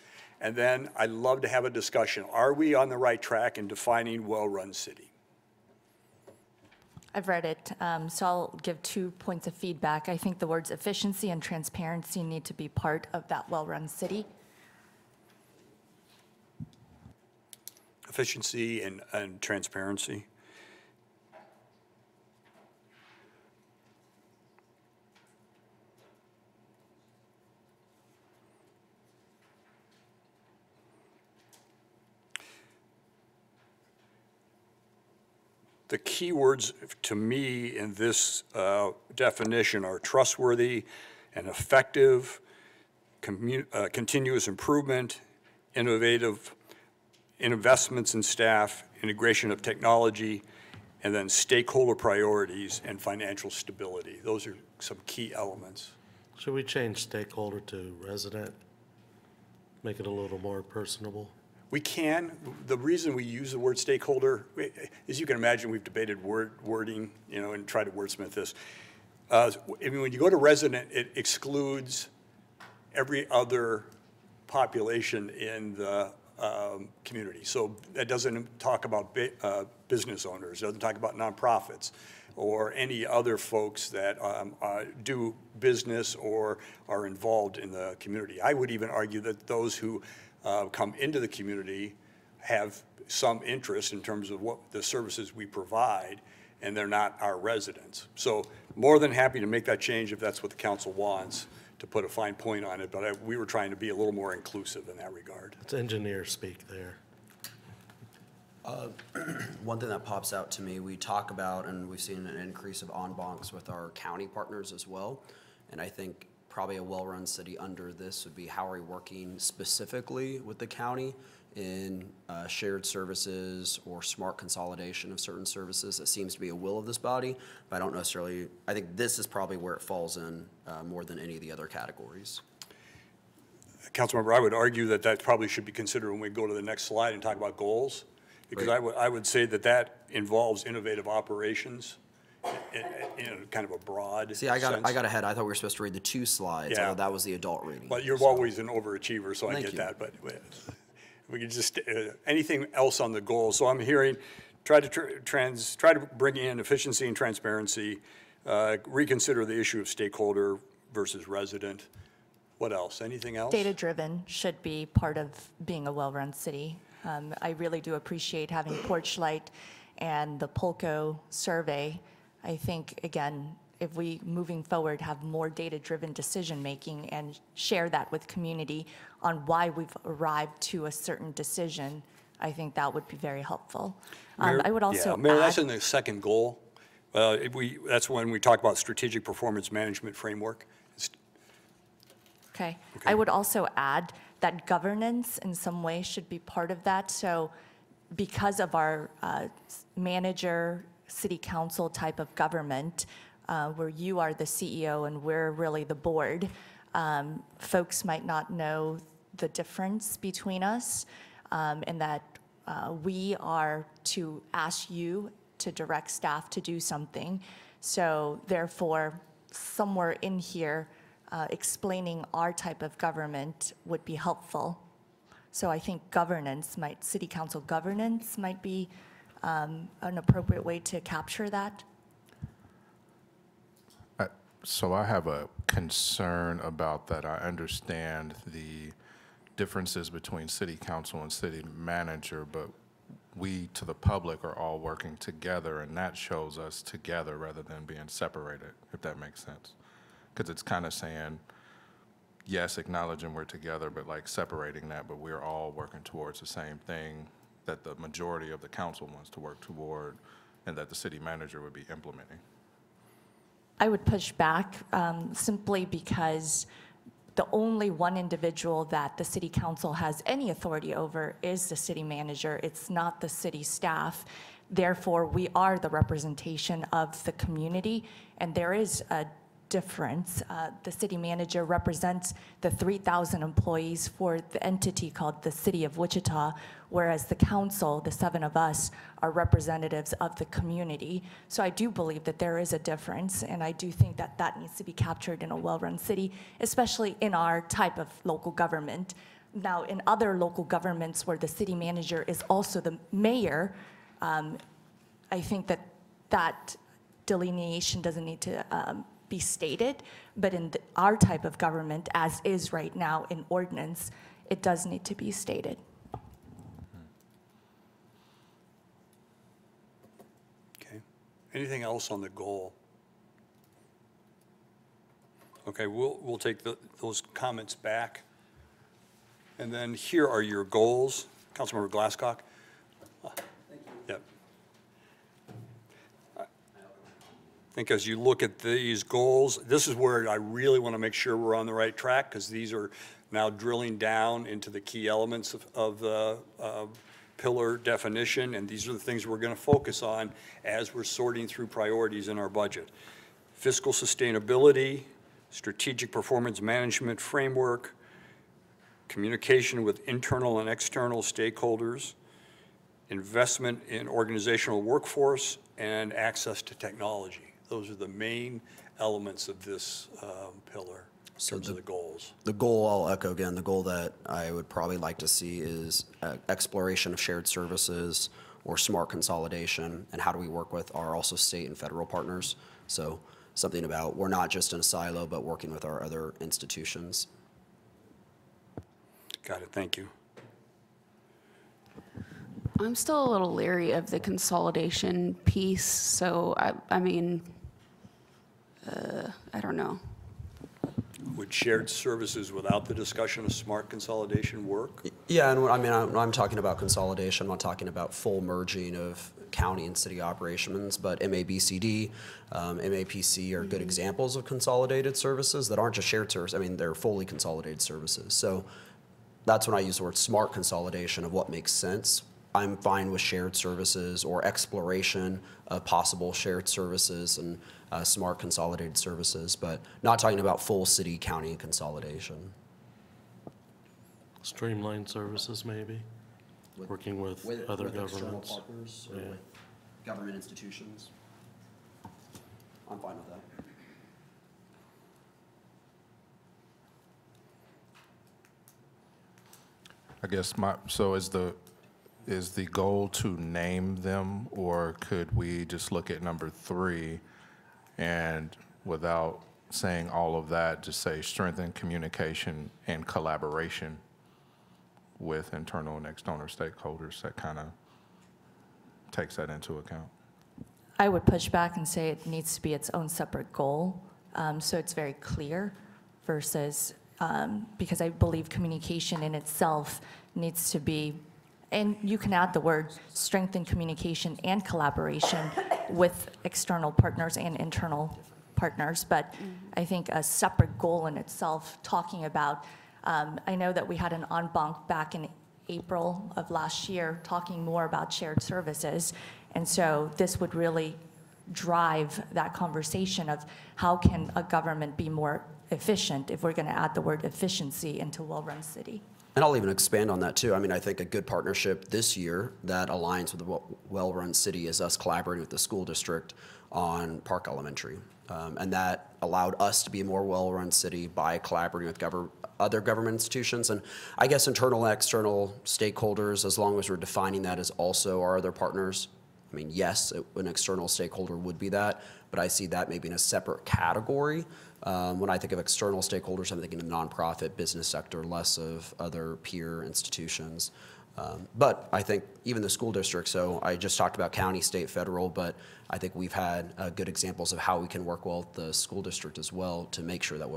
And then I'd love to have a discussion. Are we on the right track in defining well-run city? I've read it, so I'll give 2 points of feedback. I think the words efficiency and transparency need to be part of that well-run city. Efficiency and transparency. The key words to me in this definition are trustworthy and effective, continuous improvement, innovative, investments in staff, integration of technology, and then stakeholder priorities and financial stability. Those are some key elements. Should we change stakeholder to resident? Make it a little more personable? We can. The reason we use the word stakeholder, as you can imagine, we've debated wording, and tried to wordsmith this. When you go to resident, it excludes every other population in the community. So that doesn't talk about business owners, doesn't talk about nonprofits, or any other folks that do business or are involved in the community. I would even argue that those who come into the community have some interest in terms of what the services we provide, and they're not our residents. So more than happy to make that change if that's what the council wants, to put a fine point on it, but we were trying to be a little more inclusive in that regard. It's engineer speak there. One thing that pops out to me, we talk about, and we've seen an increase of en bancs with our county partners as well. And I think probably a well-run city under this would be how are we working specifically with the county in shared services or smart consolidation of certain services. That seems to be a will of this body, but I don't necessarily, I think this is probably where it falls in more than any of the other categories. Councilmember, I would argue that that probably should be considered when we go to the next slide and talk about goals, because I would say that that involves innovative operations in kind of a broad See, I got sense. ahead. I thought we were supposed to read the 2 slides. Yeah. Although that was the adult reading. But you're always an overachiever, so I Thank get you. that. But we could just anything else on the goals. So I'm hearing try to bring in efficiency and transparency, reconsider the issue of stakeholder versus resident. What else? Anything else? Data-driven should be part of being a well-run city. I really do appreciate having Porchlight and the Polko survey. I think, again, if we, moving forward, have more data-driven decision-making and share that with community on why we've arrived to a certain decision, I think that would be very helpful. Mayor, I would also Mayor, that's add- in the second goal. That's when we talk about strategic performance management framework. Okay. I would also add that governance in some way should be part of that. So because of our manager, city council type of government, where you are the CEO and we're really the board, folks might not know the difference between us, and that we are to ask you to direct staff to do something. So therefore, somewhere in here, explaining our type of government would be helpful. So I think city council governance might be an appropriate way to capture that. So I have a concern about that. I understand the differences between city council and city manager, but we, to the public, are all working together, and that shows us together rather than being separated, if that makes sense. Because it's kind of saying, yes, acknowledging we're together, but like separating that, but we're all working towards the same thing that the majority of the council wants to work toward and that the city manager would be implementing. I would push back simply because the only one individual that the city council has any authority over is the city manager. It's not the city staff. Therefore, we are the representation of the community, and there is a difference. The city manager represents the 3,000 employees for the entity called the City of Wichita, whereas the council, the 7 of us, are representatives of the community. So I do believe that there is a difference, and I do think that that needs to be captured in a well-run city, especially in our type of local government. Now, in other local governments where the city manager is also the mayor, I think that that delineation doesn't need to be stated, but in our type of government, as is right now in ordinance, it does need to be stated. Okay. Anything else on the goal? Okay, we'll take those comments back. And then here are your goals. Councilmember Glasscock. Thank you. Yep. I think as you look at these goals, this is where I really want to make sure we're on the right track, because these are now drilling down into the key elements of the pillar definition, and these are the things we're going to focus on as we're sorting through priorities in our budget. Fiscal sustainability, strategic performance management framework, communication with internal and external stakeholders, investment in organizational workforce, and access to technology. Those are the main elements of this pillar in terms of the goals. The goal, I'll echo again, the goal that I would probably like to see is exploration of shared services or smart consolidation, and how do we work with our also state and federal partners. So something about we're not just in a silo, but working with our other institutions. Got it, thank you. I'm still a little leery of the consolidation piece, so I mean, I don't know. Would shared services without the discussion of smart consolidation work? Yeah, and I mean, I'm talking about consolidation, I'm not talking about full merging of county and city operations, but MABCD, MAPC are good examples of consolidated services that aren't just shared services. I mean, they're fully consolidated services. So that's when I use the word smart consolidation of what makes sense. I'm fine with shared services or exploration of possible shared services and smart consolidated services, but not talking about full city, county consolidation. Streamlined services, maybe, working with other governments. Partners or Yeah. with government institutions. I'm fine with that. I guess so is the goal to name them, or could we just look at number 3 and without saying all of that, just say strengthen communication and collaboration with internal and external stakeholders? That kind of takes that into account. I would push back and say it needs to be its own separate goal, so it's very clear versus, because I believe communication in itself needs to be, and you can add the word strengthen communication and collaboration with external partners and internal partners, but I think a separate goal in itself, talking about, I know that we had an en banc back in April of last year talking more about shared services, and so this would really drive that conversation of how can a government be more efficient if we're going to add the word efficiency into well-run city. And I'll even expand on that too. I mean, I think a good partnership this year that aligns with a well-run city is us collaborating with the school district on Park Elementary. And that allowed us to be a more well-run city by collaborating with other government institutions. And I guess internal and external stakeholders, as long as we're defining that as also our other partners. I mean, yes, an external stakeholder would be that, but I see that maybe in a separate category. When I think of external stakeholders, I'm thinking of nonprofit, business sector, less of other peer institutions. But I think even the school district, so I just talked about county, state, federal, but I think we've had good examples of how we can work well with the school district as well to make sure that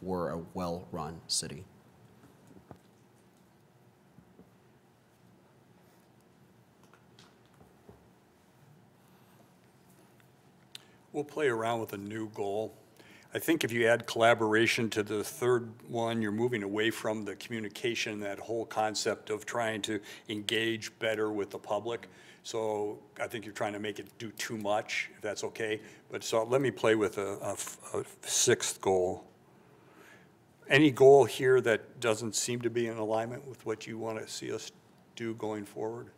we're a well-run city. We'll play around with a new goal. I think if you add collaboration to the third one, you're moving away from the communication, that whole concept of trying to engage better with the public. So I think you're trying to make it do too much, if that's okay. But so let me play with a sixth goal. Any goal here that doesn't seem to be in alignment with what you want to see us do going forward?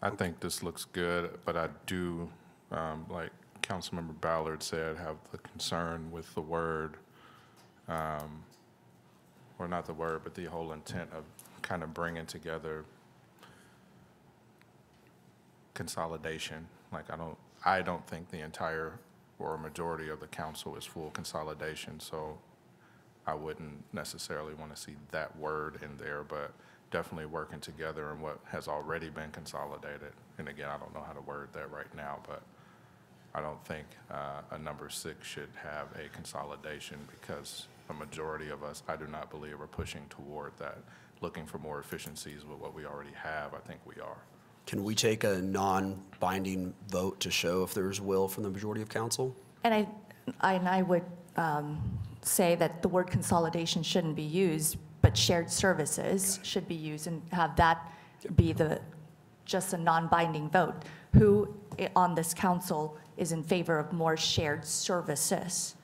I think this looks good, but I do, like Councilmember Ballard said, have the concern with the word, or not the word, but the whole intent of kind of bringing together consolidation. Like I don't think the entire or majority of the council is full consolidation, so I wouldn't necessarily want to see that word in there, but definitely working together in what has already been consolidated. And again, I don't know how to word that right now, but I don't think a number 6 should have a consolidation, because a majority of us, I do not believe, are pushing toward that, looking for more efficiencies with what we already have. I think we are. Can we take a non-binding vote to show if there's will from the majority of council? And I would say that the word consolidation shouldn't be used, but shared services should be used, and have that be just a non-binding vote. Who on this council is in favor of more shared services.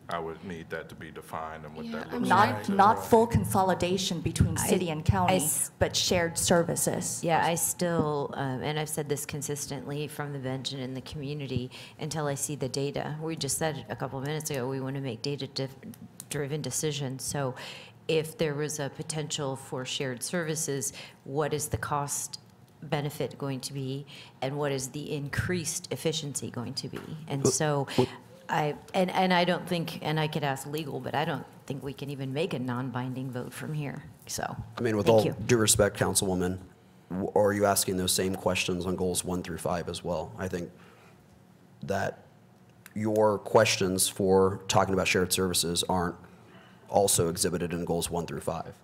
I would need that to be defined and what Yeah, that I looks mean, like. Not full consolidation between city and county, but shared services. Yeah, I still, and I've said this consistently from the bench and in the community, until I see the data. We just said a couple of minutes ago, we want to make data-driven decisions. So if there was a potential for shared services, what is the cost benefit going to be? And what is the increased efficiency going to be? And so I don't think, and I could ask legal, but I don't think we can even make a non-binding vote from here. So, I mean, with thank all you. due respect, Councilwoman, are you asking those same questions on goals 1 through 5 as well? I think that your questions for talking about shared services aren't also exhibited in goals 1 through 5.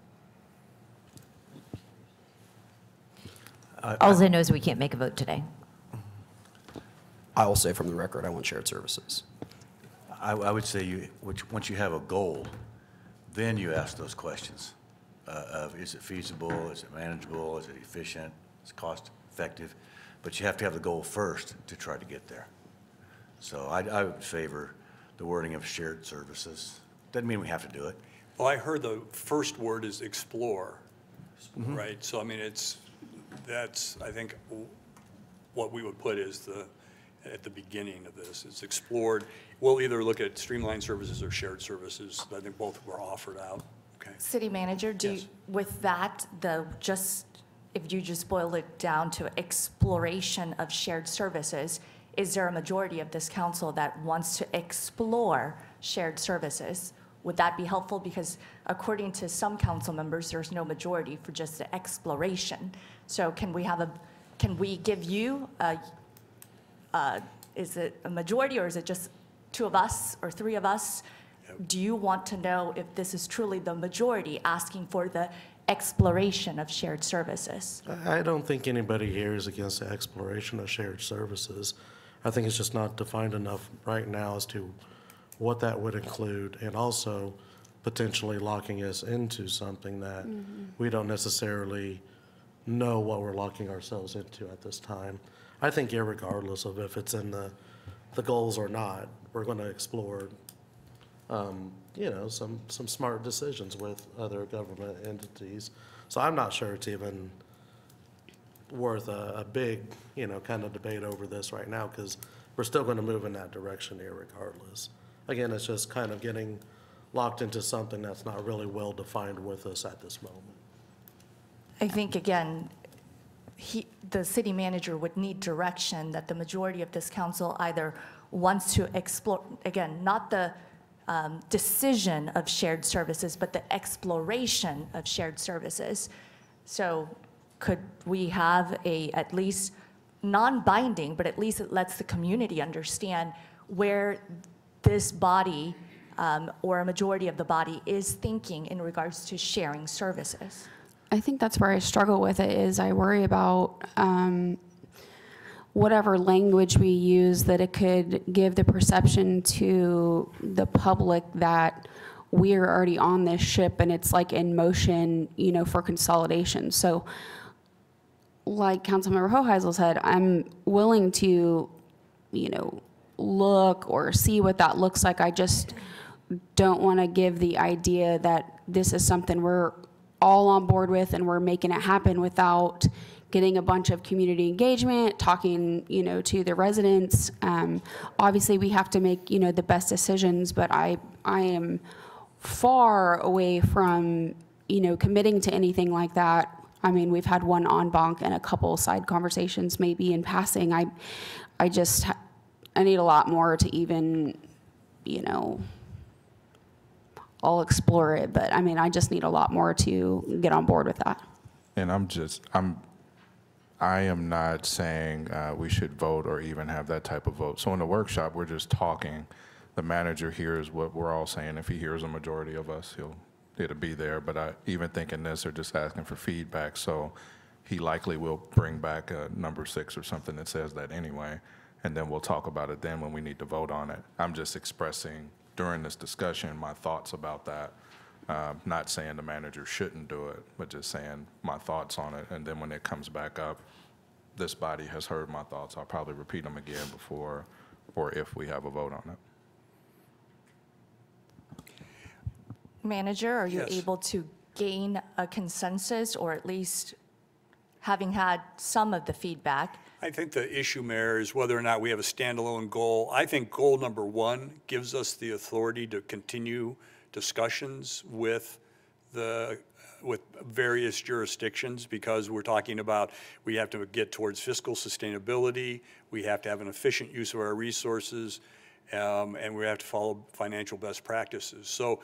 All I know is we can't make a vote today. I will say from the record, I want shared services. I would say once you have a goal, then you ask those questions of is it feasible, is it manageable, is it efficient, is it cost effective? But you have to have the goal first to try to get there. So I would favor the wording of shared services. Doesn't mean we have to do it. Well, I heard the first word is explore, right? So, I mean, that's, I think, what we would put is at the beginning of this. It's explored. We'll either look at streamlined services or shared services. I think both were offered out. Okay. City manager, Yes. with that, if you just boil it down to exploration of shared services, is there a majority of this council that wants to explore shared services? Would that be helpful? Because according to some council members, there's no majority for just the exploration. So can we give you is it a majority, or is it just 2 of us or 3 of us? Do you want to know if this is truly the majority asking for the exploration of shared services? I don't think anybody here is against the exploration of shared services. I think it's just not defined enough right now as to what that would include, and also potentially locking us into something that we don't necessarily know what we're locking ourselves into at this time. I think irregardless of if it's in the goals or not, we're going to explore, some smart decisions with other government entities. So I'm not sure it's even worth a big, kind of debate over this right now, because we're still going to move in that direction irregardless. Again, it's just kind of getting locked into something that's not really well defined with us at this moment. I think, again, the city manager would need direction that the majority of this council either wants to explore, again, not the decision of shared services, but the exploration of shared services. So could we have at least non-binding, but at least it lets the community understand where this body or a majority of the body is thinking in regards to sharing services? I think that's where I struggle with it, is I worry about whatever language we use, that it could give the perception to the public that we are already on this ship and it's like in motion, for consolidation. So like Councilmember Hoheisel said, I'm willing to, look or see what that looks like. I just don't want to give the idea that this is something we're all on board with and we're making it happen without getting a bunch of community engagement, talking, to the residents. Obviously, we have to make, the best decisions, but I am far away from, committing to anything like that. I mean, we've had one en banc and a couple side conversations maybe in passing. I need a lot more to even, I'll explore it, but I just need a lot more to get on board with that. And I am not saying we should vote or even have that type of vote. So in the workshop, we're just talking. The manager hears what we're all saying. If he hears a majority of us, it'll be there. But even thinking this, they're just asking for feedback. So he likely will bring back a number 6 or something that says that anyway. And then we'll talk about it then when we need to vote on it. I'm just expressing during this discussion my thoughts about that. Not saying the manager shouldn't do it, but just saying my thoughts on it. And then when it comes back up, this body has heard my thoughts. I'll probably repeat them again before or if we have a vote on it. Manager, are you Yes. able to gain a consensus, or at least having had some of the feedback? I think the issue, Mayor, is whether or not we have a standalone goal. I think goal number one gives us the authority to continue discussions with various jurisdictions, because we're talking about, we have to get towards fiscal sustainability, we have to have an efficient use of our resources, and we have to follow financial best practices. So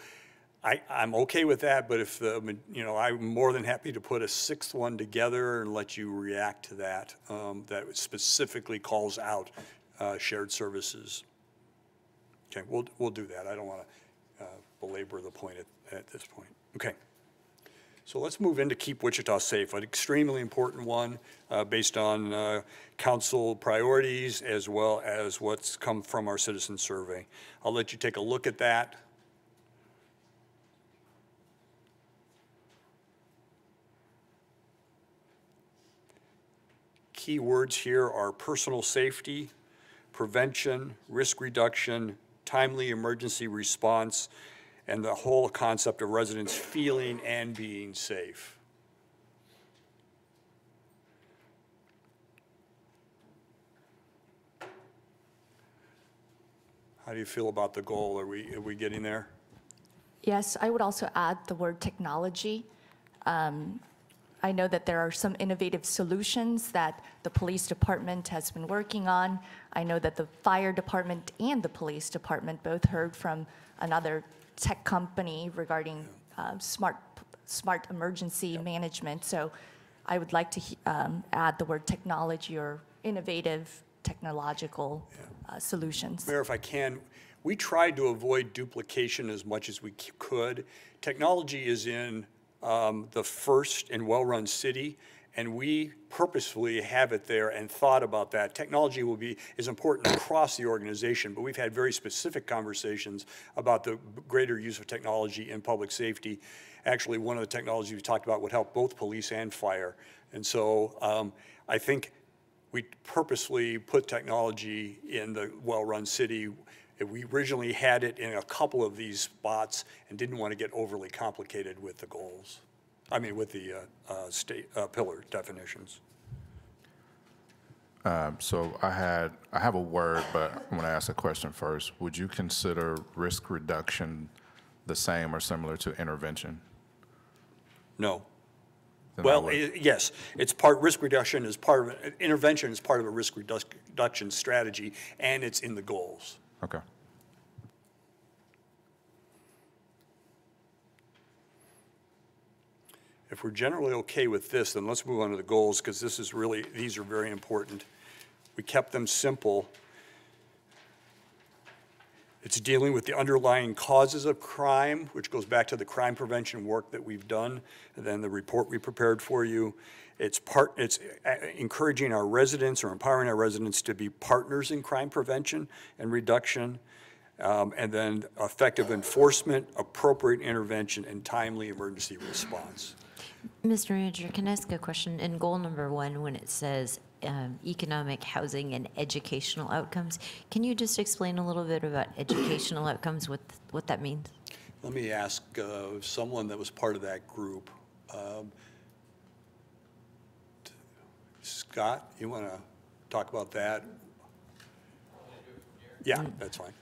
I'm okay with that, but if I'm more than happy to put a sixth one together and let you react to that, that specifically calls out shared services. Okay, we'll do that. I don't want to belabor the point at this point. Okay. So let's move into Keep Wichita Safe, an extremely important one based on council priorities as well as what's come from our citizen survey. I'll let you take a look at that. Key words here are personal safety, prevention, risk reduction, timely emergency response, and the whole concept of residents feeling and being safe. How do you feel about the goal? Are we getting there? Yes, I would also add the word technology. I know that there are some innovative solutions that the police department has been working on. I know that the fire department and the police department both heard from another tech company regarding smart emergency management. So I would like to add the word technology or innovative technological solutions. Mayor, if I can, we tried to avoid duplication as much as we could. Technology is in the first and well-run city, and we purposefully have it there and thought about that. Technology is important across the organization, but we've had very specific conversations about the greater use of technology in public safety. Actually, one of the technologies we talked about would help both police and fire. And so I think we purposely put technology in the well-run city. We originally had it in a couple of these spots and didn't want to get overly complicated with the goals. I mean, with the state pillar definitions. So I have a word, but I'm going to ask a question first. Would you consider risk reduction the same or similar to intervention? No. Then Well, I would- yes, risk reduction is part of, intervention is part of a risk reduction strategy, and it's in the goals. Okay. If we're generally okay with this, then let's move on to the goals, because these are very important. We kept them simple. It's dealing with the underlying causes of crime, which goes back to the crime prevention work that we've done, and then the report we prepared for you. It's encouraging our residents or empowering our residents to be partners in crime prevention and reduction, and then effective enforcement, appropriate intervention, and timely emergency response. Mr. Manager, can I ask a question? In goal number 1, when it says economic, housing, and educational outcomes, can you just explain a little bit about educational outcomes, what that means? Let me ask someone that was part of that group. Scott, you want to talk about that? Yeah, that's fine.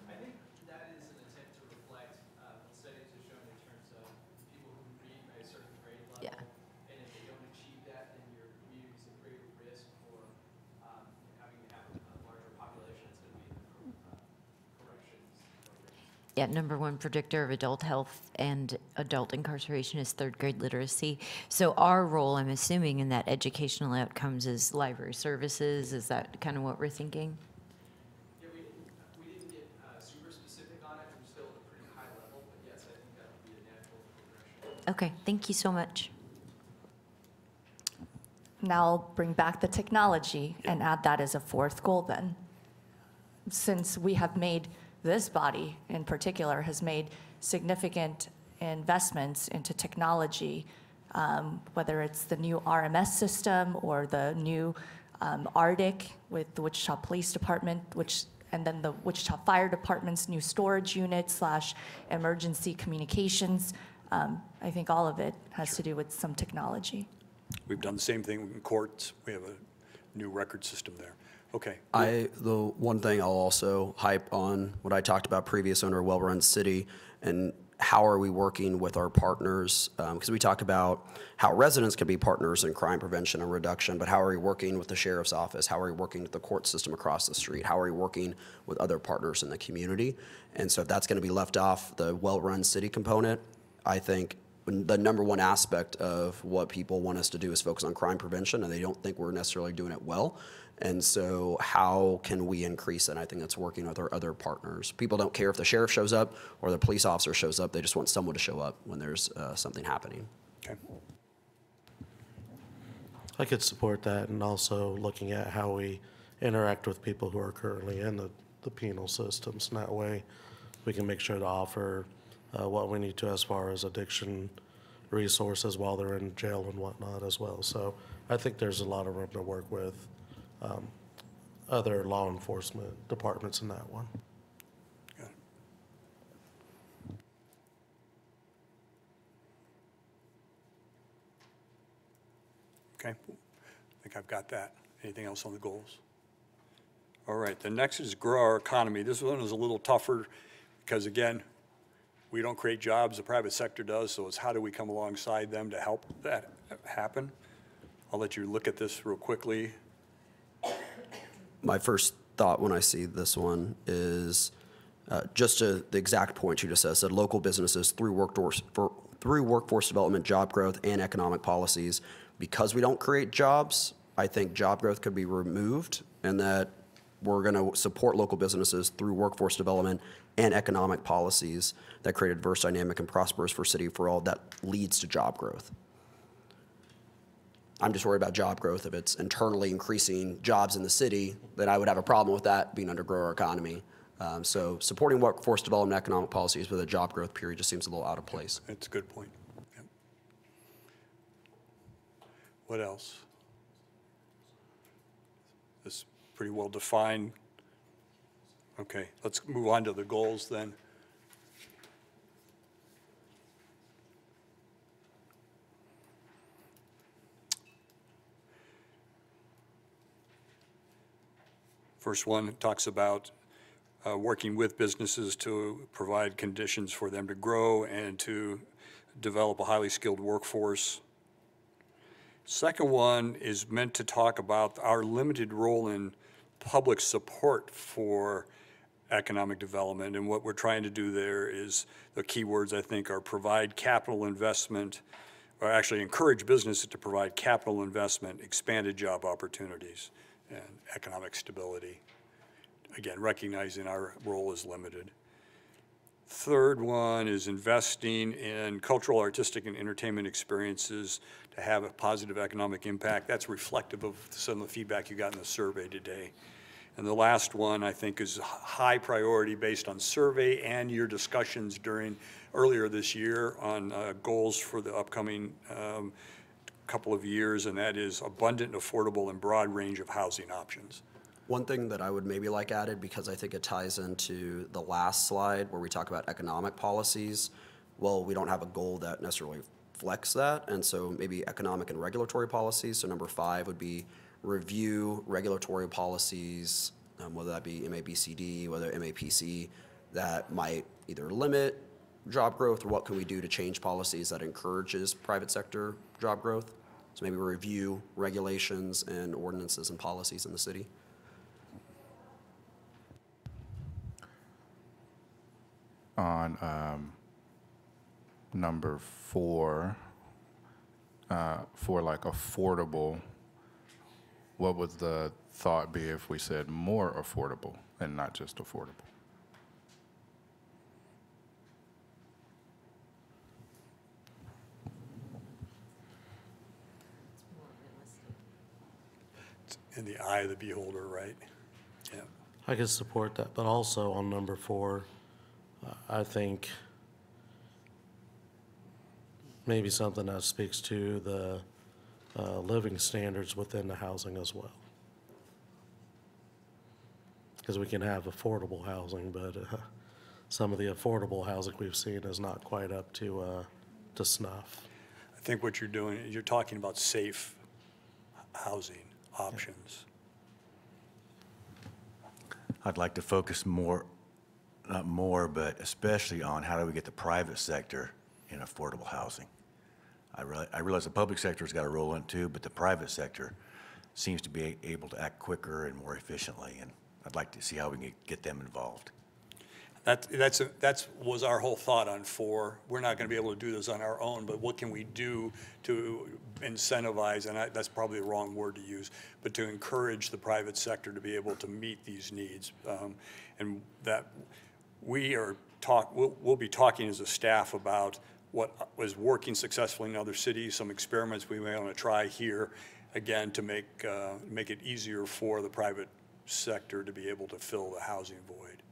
I think that is an attempt to reflect what studies have shown in terms of people who read by a certain grade level. Yeah. And if they don't achieve that, then your community is at greater risk for having to have a larger population that's going to be in the corrections program. Yeah, number 1 predictor of adult health and adult incarceration is 3rd grade literacy. So our role, I'm assuming, in that educational outcomes is library services. Is that kind of what we're thinking? Yeah, we didn't get super specific on it. We're still at a pretty high level, but yes, I think that would be a natural progression. Okay, thank you so much. Now I'll bring back the technology and add that as a 4th goal then. Since we have made, this body in particular has made significant investments into technology whether it's the new RMS system or the new Arctic with the Wichita Police Department, and then the Wichita Fire Department's new storage unit / emergency communications. I think all of it has to do with some technology. We've done the same thing in courts. We have a new record system there. Okay. The one thing I'll also hype on what I talked about previous under well-run city and how are we working with our partners? Because we talk about how residents can be partners in crime prevention and reduction, but how are we working with the sheriff's office? How are we working with the court system across the street? How are we working with other partners in the community? And so if that's going to be left off the well-run city component, I think the number one aspect of what people want us to do is focus on crime prevention, and they don't think we're necessarily doing it well. And so how can we increase it? And I think that's working with our other partners. People don't care if the sheriff shows up or the police officer shows up. They just want someone to show up when there's something happening. Okay. I could support that, and also looking at how we interact with people who are currently in the penal systems. And that way, we can make sure to offer what we need to as far as addiction resources while they're in jail and whatnot as well. So I think there's a lot of room to work with other law enforcement departments in that one. Got it. Okay, I think I've got that. Anything else on the goals? All right, the next is grow our economy. This one is a little tougher because, again, we don't create jobs, the private sector does, so it's how do we come alongside them to help that happen? I'll let you look at this real quickly. My first thought when I see this one is just to the exact point you just said local businesses through workforce development, job growth, and economic policies. Because we don't create jobs, I think job growth could be removed, and that we're going to support local businesses through workforce development and economic policies that create a diverse, dynamic, and prosperous for City for All that leads to job growth. I'm just worried about job growth. If it's internally increasing jobs in the city, then I would have a problem with that being under grow our economy. So supporting workforce development and economic policies with a job growth period just seems a little out of place. That's a good point. Yep. What else? This is pretty well defined. Okay, let's move on to the goals then. First one talks about working with businesses to provide conditions for them to grow and to develop a highly skilled workforce. Second one is meant to talk about our limited role in public support for economic development. And what we're trying to do there is, the key words I think are provide capital investment, or actually encourage businesses to provide capital investment, expanded job opportunities, and economic stability. Again, recognizing our role is limited. Third one is investing in cultural, artistic, and entertainment experiences to have a positive economic impact. That's reflective of some of the feedback you got in the survey today. And the last one, I think, is high priority based on survey and your discussions earlier this year on goals for the upcoming couple of years, and that is abundant, affordable, and broad range of housing options. One thing that I would maybe like added, because I think it ties into the last slide where we talk about economic policies, well, we don't have a goal that necessarily flex that, and so maybe economic and regulatory policies. So number 5 would be review regulatory policies, whether that be MABCD, whether MAPC, that might either limit job growth, or what can we do to change policies that encourages private sector job growth. So maybe review regulations and ordinances and policies in the city. On number 4, for like affordable, what would the thought be if we said more affordable and not just affordable? It's in the eye of the beholder, right? Yeah. I could support that, but also on number 4, I think maybe something that speaks to the living standards within the housing as well. Because we can have affordable housing, but some of the affordable housing we've seen is not quite up to snuff. I think what you're doing, you're talking about safe housing options. I'd like to focus more, not more, but especially on how do we get the private sector in affordable housing. I realize the public sector's got to roll in too, but the private sector seems to be able to act quicker and more efficiently, and I'd like to see how we can get them involved. That was our whole thought on 4. We're not going to be able to do this on our own, but what can we do to incentivize, and that's probably the wrong word to use, but to encourage the private sector to be able to meet these needs. And that we'll be talking as a staff about what was working successfully in other cities, some experiments we may want to try here, again, to make it easier for the private sector to be able to fill the housing void.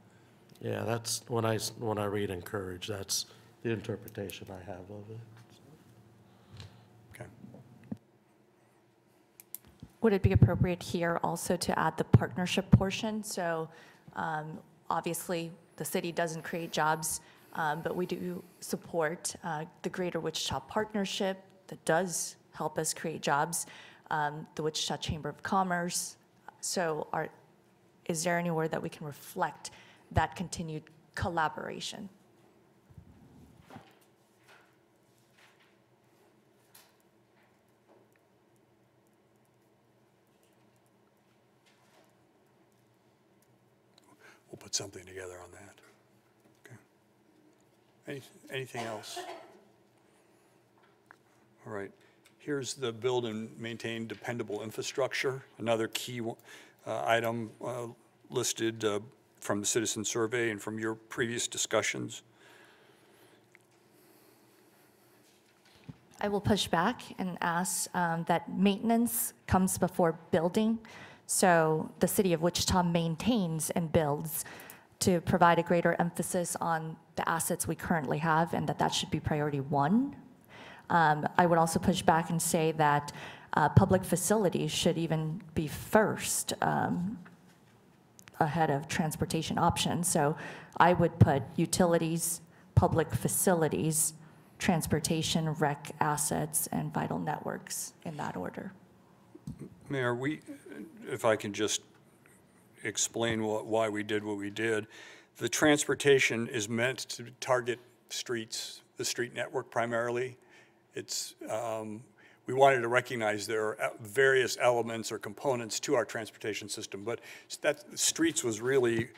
Yeah, that's, when I read encourage, that's the interpretation I have of it. Okay. Would it be appropriate here also to add the partnership portion? So obviously, the city doesn't create jobs, but we do support the Greater Wichita Partnership that does help us create jobs, the Wichita Chamber of Commerce. So is there anywhere that we can reflect that continued collaboration? We'll put something together on that. Okay. Anything else? All right. Here's the build and maintain dependable infrastructure, another key item listed from the citizen survey and from your previous discussions. I will push back and ask that maintenance comes before building. So the city of Wichita maintains and builds to provide a greater emphasis on the assets we currently have, and that should be priority 1. I would also push back and say that public facilities should even be first ahead of transportation options. So I would put utilities, public facilities, transportation, rec assets, and vital networks in that order. Mayor, if I can just explain why we did what we did. The transportation is meant to target streets, the street network primarily. It's, we wanted to recognize there are various elements or components to our transportation system, but that streets was really,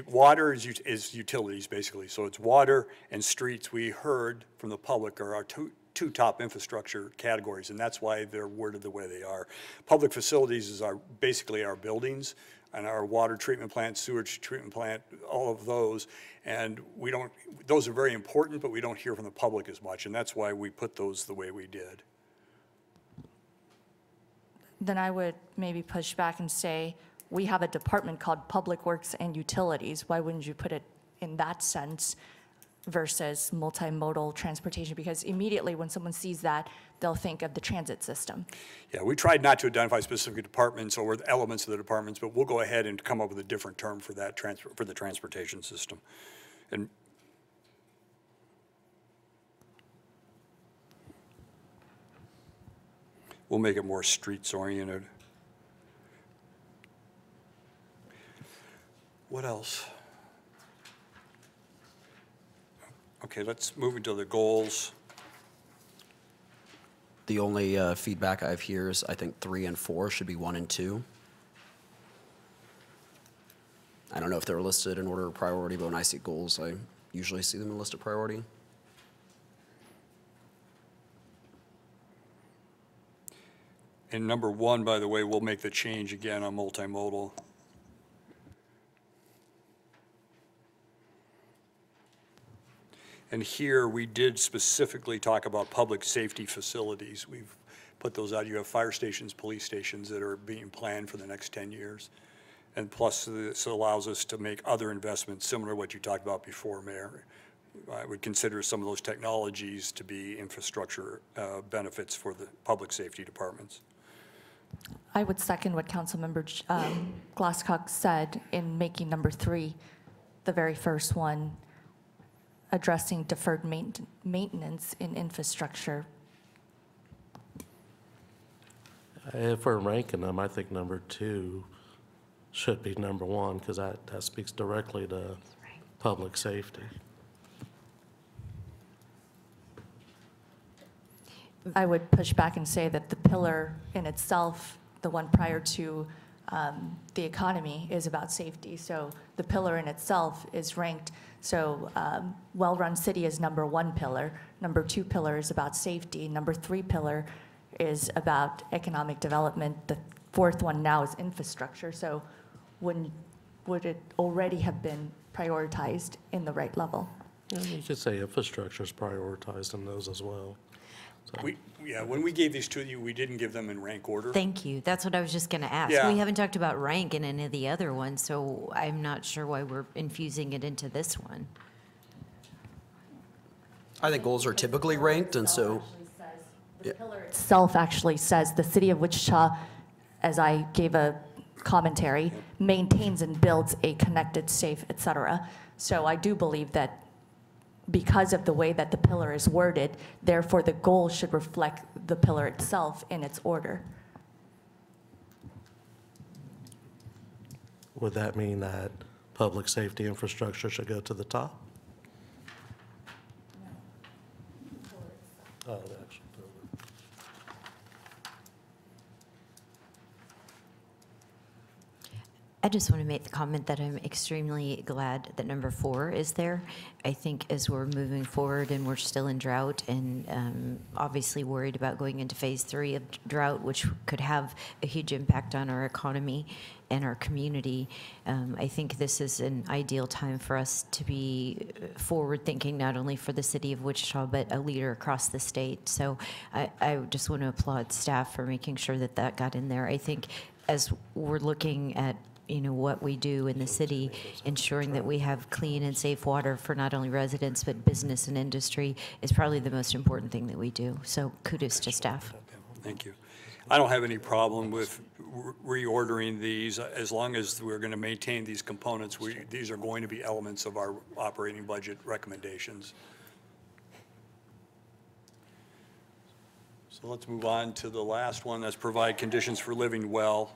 water is utilities basically. So it's water and streets, we heard from the public, are our two top infrastructure categories, and that's why they're worded the way they are. Public facilities is basically our buildings and our water treatment plant, sewage treatment plant, all of those. And those are very important, but we don't hear from the public as much, and that's why we put those the way we did. Then I would maybe push back and say, we have a department called Public Works and Utilities. Why wouldn't you put it in that sense versus multimodal transportation? Because immediately when someone sees that, they'll think of the transit system. Yeah, we tried not to identify specific departments or the elements of the departments, but we'll go ahead and come up with a different term for that for the transportation system. And we'll make it more streets oriented. What else? Okay, let's move into the goals. The only feedback I have here is I think 3 and 4 should be 1 and 2. I don't know if they're listed in order of priority, but when I see goals, I usually see them in listed priority. And number 1, by the way, we'll make the change again on multimodal. And here, we did specifically talk about public safety facilities. We've put those out. You have fire stations, police stations that are being planned for the next 10 years. And plus, this allows us to make other investments similar to what you talked about before, Mayor. I would consider some of those technologies to be infrastructure benefits for the public safety departments. I would second what Councilmember Glasscock said in making number 3, the very first one, addressing deferred maintenance in infrastructure. If we're ranking them, I think number 2 should be number 1, because that speaks directly to public safety. I would push back and say that the pillar in itself, the one prior to the economy, is about safety. So the pillar in itself is ranked. So well-run city is number 1 pillar. Number 2 pillar is about safety. Number 3 pillar is about economic development. The 4th one now is infrastructure. So would it already have been prioritized in the right level? Yeah, you could say infrastructure is prioritized in those as well. When we gave these to you, we didn't give them in rank order. Thank you. That's what I was just going to ask. Yeah. We haven't talked about rank in any of the other ones, so I'm not sure why we're infusing it into this one. I think goals are typically ranked, and so, The pillar itself actually says the city of Wichita, as I gave a commentary, maintains and builds a connected, safe, et cetera. So I do believe that because of the way that the pillar is worded, therefore the goal should reflect the pillar itself in its order. Would that mean that public safety infrastructure should go to the top? Oh, the actual pillar. I just want to make the comment that I'm extremely glad that number 4 is there. I think as we're moving forward and we're still in drought and obviously worried about going into phase 3 of drought, which could have a huge impact on our economy and our community, I think this is an ideal time for us to be forward-thinking, not only for the city of Wichita, but a leader across the state. So I just want to applaud staff for making sure that that got in there. I think as we're looking at what we do in the city, ensuring that we have clean and safe water for not only residents, but business and industry is probably the most important thing that we do. So kudos to staff. Thank you. I don't have any problem with reordering these as long as we're going to maintain these components. These are going to be elements of our operating budget recommendations. So let's move on to the last one. That's provide conditions for living well.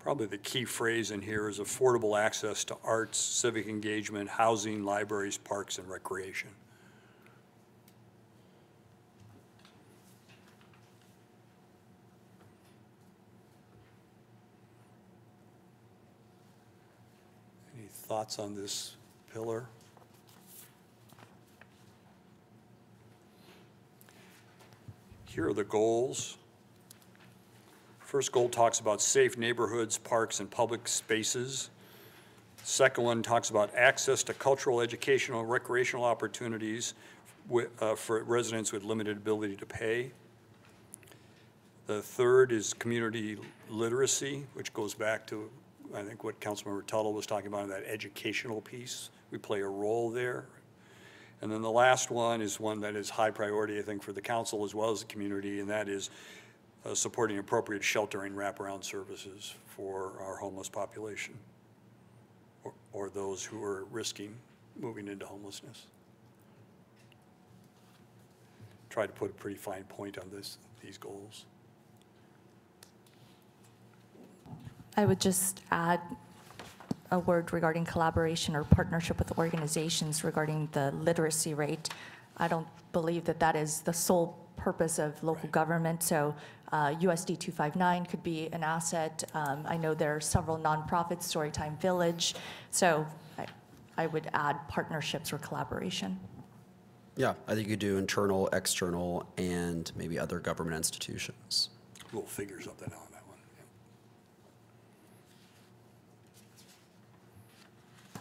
Probably the key phrase in here is affordable access to arts, civic engagement, housing, libraries, parks, and recreation. Any thoughts on this pillar? Here are the goals. First goal talks about safe neighborhoods, parks, and public spaces. Second one talks about access to cultural, educational, and recreational opportunities for residents with limited ability to pay. The third is community literacy, which goes back to, I think, what Councilmember Tuttle was talking about in that educational piece. We play a role there. And then the last one is one that is high priority, I think, for the council as well as the community, and that is supporting appropriate sheltering wraparound services for our homeless population or those who are risking moving into homelessness. Try to put a pretty fine point on these goals. I would just add a word regarding collaboration or partnership with organizations regarding the literacy rate. I don't believe that that is the sole purpose of local government, so USD 259 could be an asset. I know there are several nonprofits, Storytime Village, so I would add partnerships or collaboration. yeah, I think you do internal, external, and maybe other government institutions. Little figures up and down on that one. Yeah.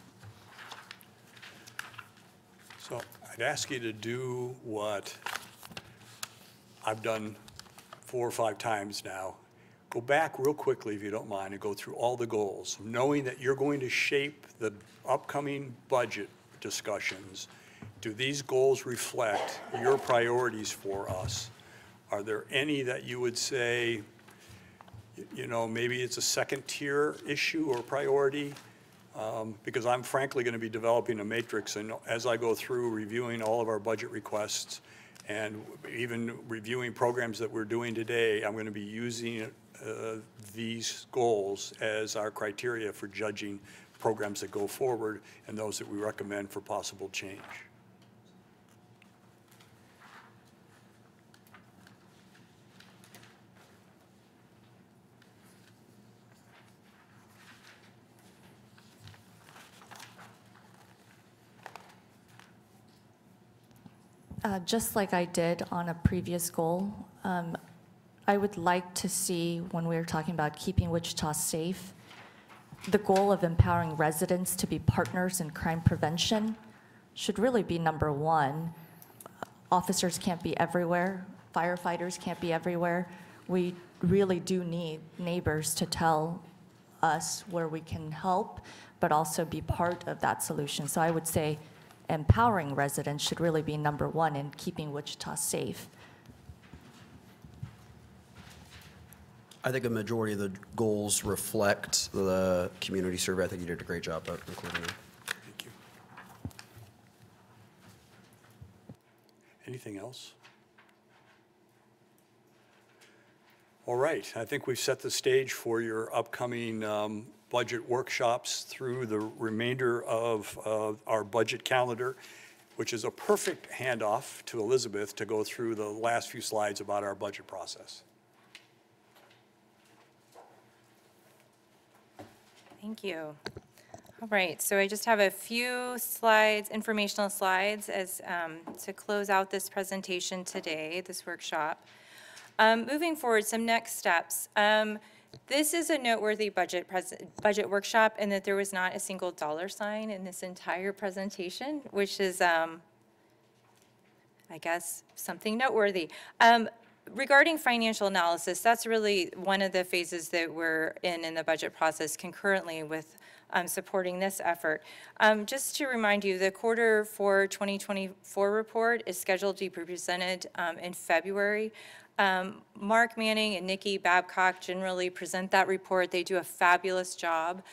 So I'd ask you to do what I've done 4 or 5 times now, go back real quickly, if you don't mind, and go through all the goals, knowing that you're going to shape the upcoming budget discussions. Do these goals reflect your priorities for us? Are there any that you would say, you know, maybe it's a second-tier issue or priority? Because I'm frankly going to be developing a matrix, and as I go through reviewing all of our budget requests and even reviewing programs that we're doing today, I'm going to be using these goals as our criteria for judging programs that go forward and those that we recommend for possible change. Just like I did on a previous goal, I would like to see, when we were talking about keeping Wichita safe, the goal of empowering residents to be partners in crime prevention should really be number one. Officers can't be everywhere. Firefighters can't be everywhere. We really do need neighbors to tell us where we can help, but also be part of that solution. So I would say empowering residents should really be number one in keeping Wichita safe. I think a majority of the goals reflect the community survey. I think you did a great job of including them. Thank you. Anything else? All right, I think we've set the stage for your upcoming budget workshops through the remainder of our budget calendar, which is a perfect handoff to Elizabeth to go through the last few slides about our budget process. Thank you. All right, so I just have a few slides, informational slides, as to close out this presentation today, this workshop. Moving forward, some next steps. This is a noteworthy budget workshop in that there was not a single dollar sign in this entire presentation, which is, I guess, something noteworthy. Regarding financial analysis, that's really one of the phases that we're in the budget process concurrently with supporting this effort. Just to remind you, the quarter for 2024 report is scheduled to be presented in February. Mark Manning and Nikki Babcock generally present that report. They do a fabulous job.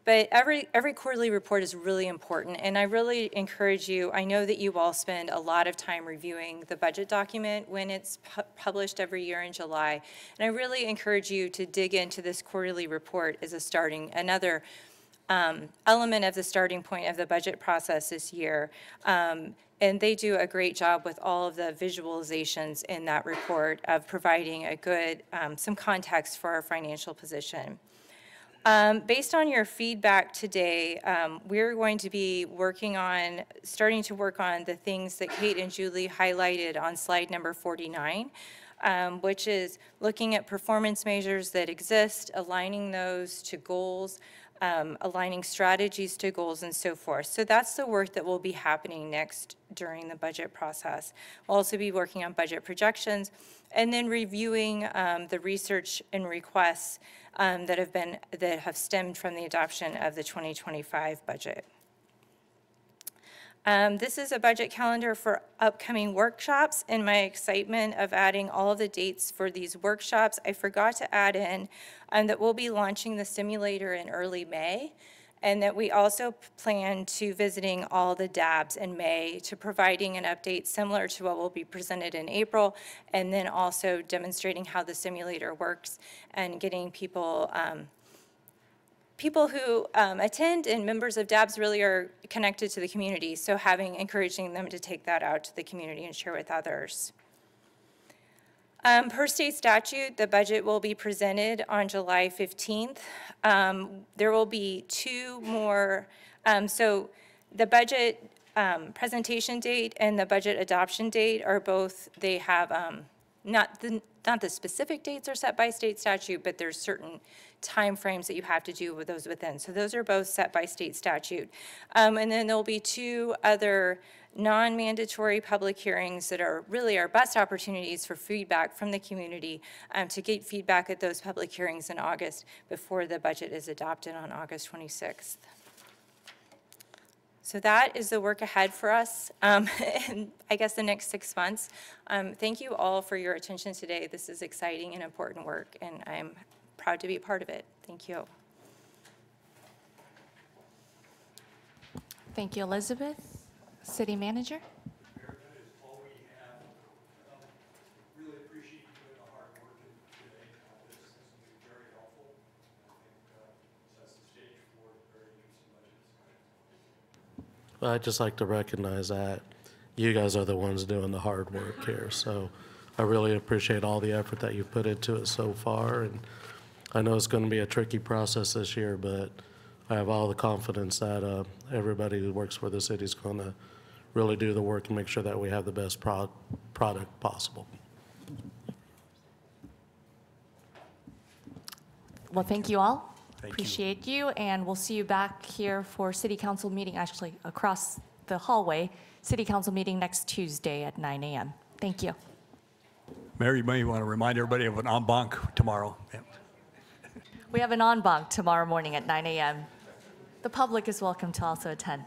But every quarterly report is really important, and I really encourage you, I know that you all spend a lot of time reviewing the budget document when it's published every year in July, and I really encourage you to dig into this quarterly report as another element of the starting point of the budget process this year. And they do a great job with all of the visualizations in that report of providing a good, some context for our financial position. Based on your feedback today, we're going to be starting to work on the things that Kate and Julie highlighted on slide number 49, which is looking at performance measures that exist, aligning those to goals, aligning strategies to goals, and so forth. So that's the work that will be happening next during the budget process. We'll also be working on budget projections and then reviewing the research and requests that have stemmed from the adoption of the 2025 budget. This is a budget calendar for upcoming workshops. In my excitement of adding all of the dates for these workshops, I forgot to add in that we'll be launching the simulator in early May, and that we also plan to visiting all the DABs in May to providing an update similar to what will be presented in April, and then also demonstrating how the simulator works and getting people who attend and members of DABs really are connected to the community, so encouraging them to take that out to the community and share with others. Per state statute, the budget will be presented on July 15th. There will be two more, so the budget presentation date and the budget adoption date are both, they have, not the specific dates are set by state statute, but there's certain timeframes that you have to do with those within. So those are both set by state statute. And then there'll be two other non-mandatory public hearings that are really our best opportunities for feedback from the community, to get feedback at those public hearings in August before the budget is adopted on August 26th. So that is the work ahead for us, in, I guess, the next 6 months. Thank you all for your attention today. This is exciting and important work, and I'm proud to be a part of it. Thank you. Thank you, Elizabeth. City Manager? Mayor, that is all we have. Really appreciate you doing the hard work today. This will be very helpful. I think sets the stage for a very interesting budget discussion. I'd just like to recognize that you guys are the ones doing the hard work here. So I really appreciate all the effort that you've put into it so far. And I know it's going to be a tricky process this year, but I have all the confidence that everybody who works for the city is going to really do the work and make sure that we have the best product possible. Well, thank you all. Thank you. Appreciate you, and we'll see you back here for City Council meeting, actually across the hallway, City Council meeting next Tuesday at 9 a.m. Thank you. Mary, you may want to remind everybody of an en banc tomorrow. Yeah. We have an en banc tomorrow morning at 9 a.m. The public is welcome to also attend.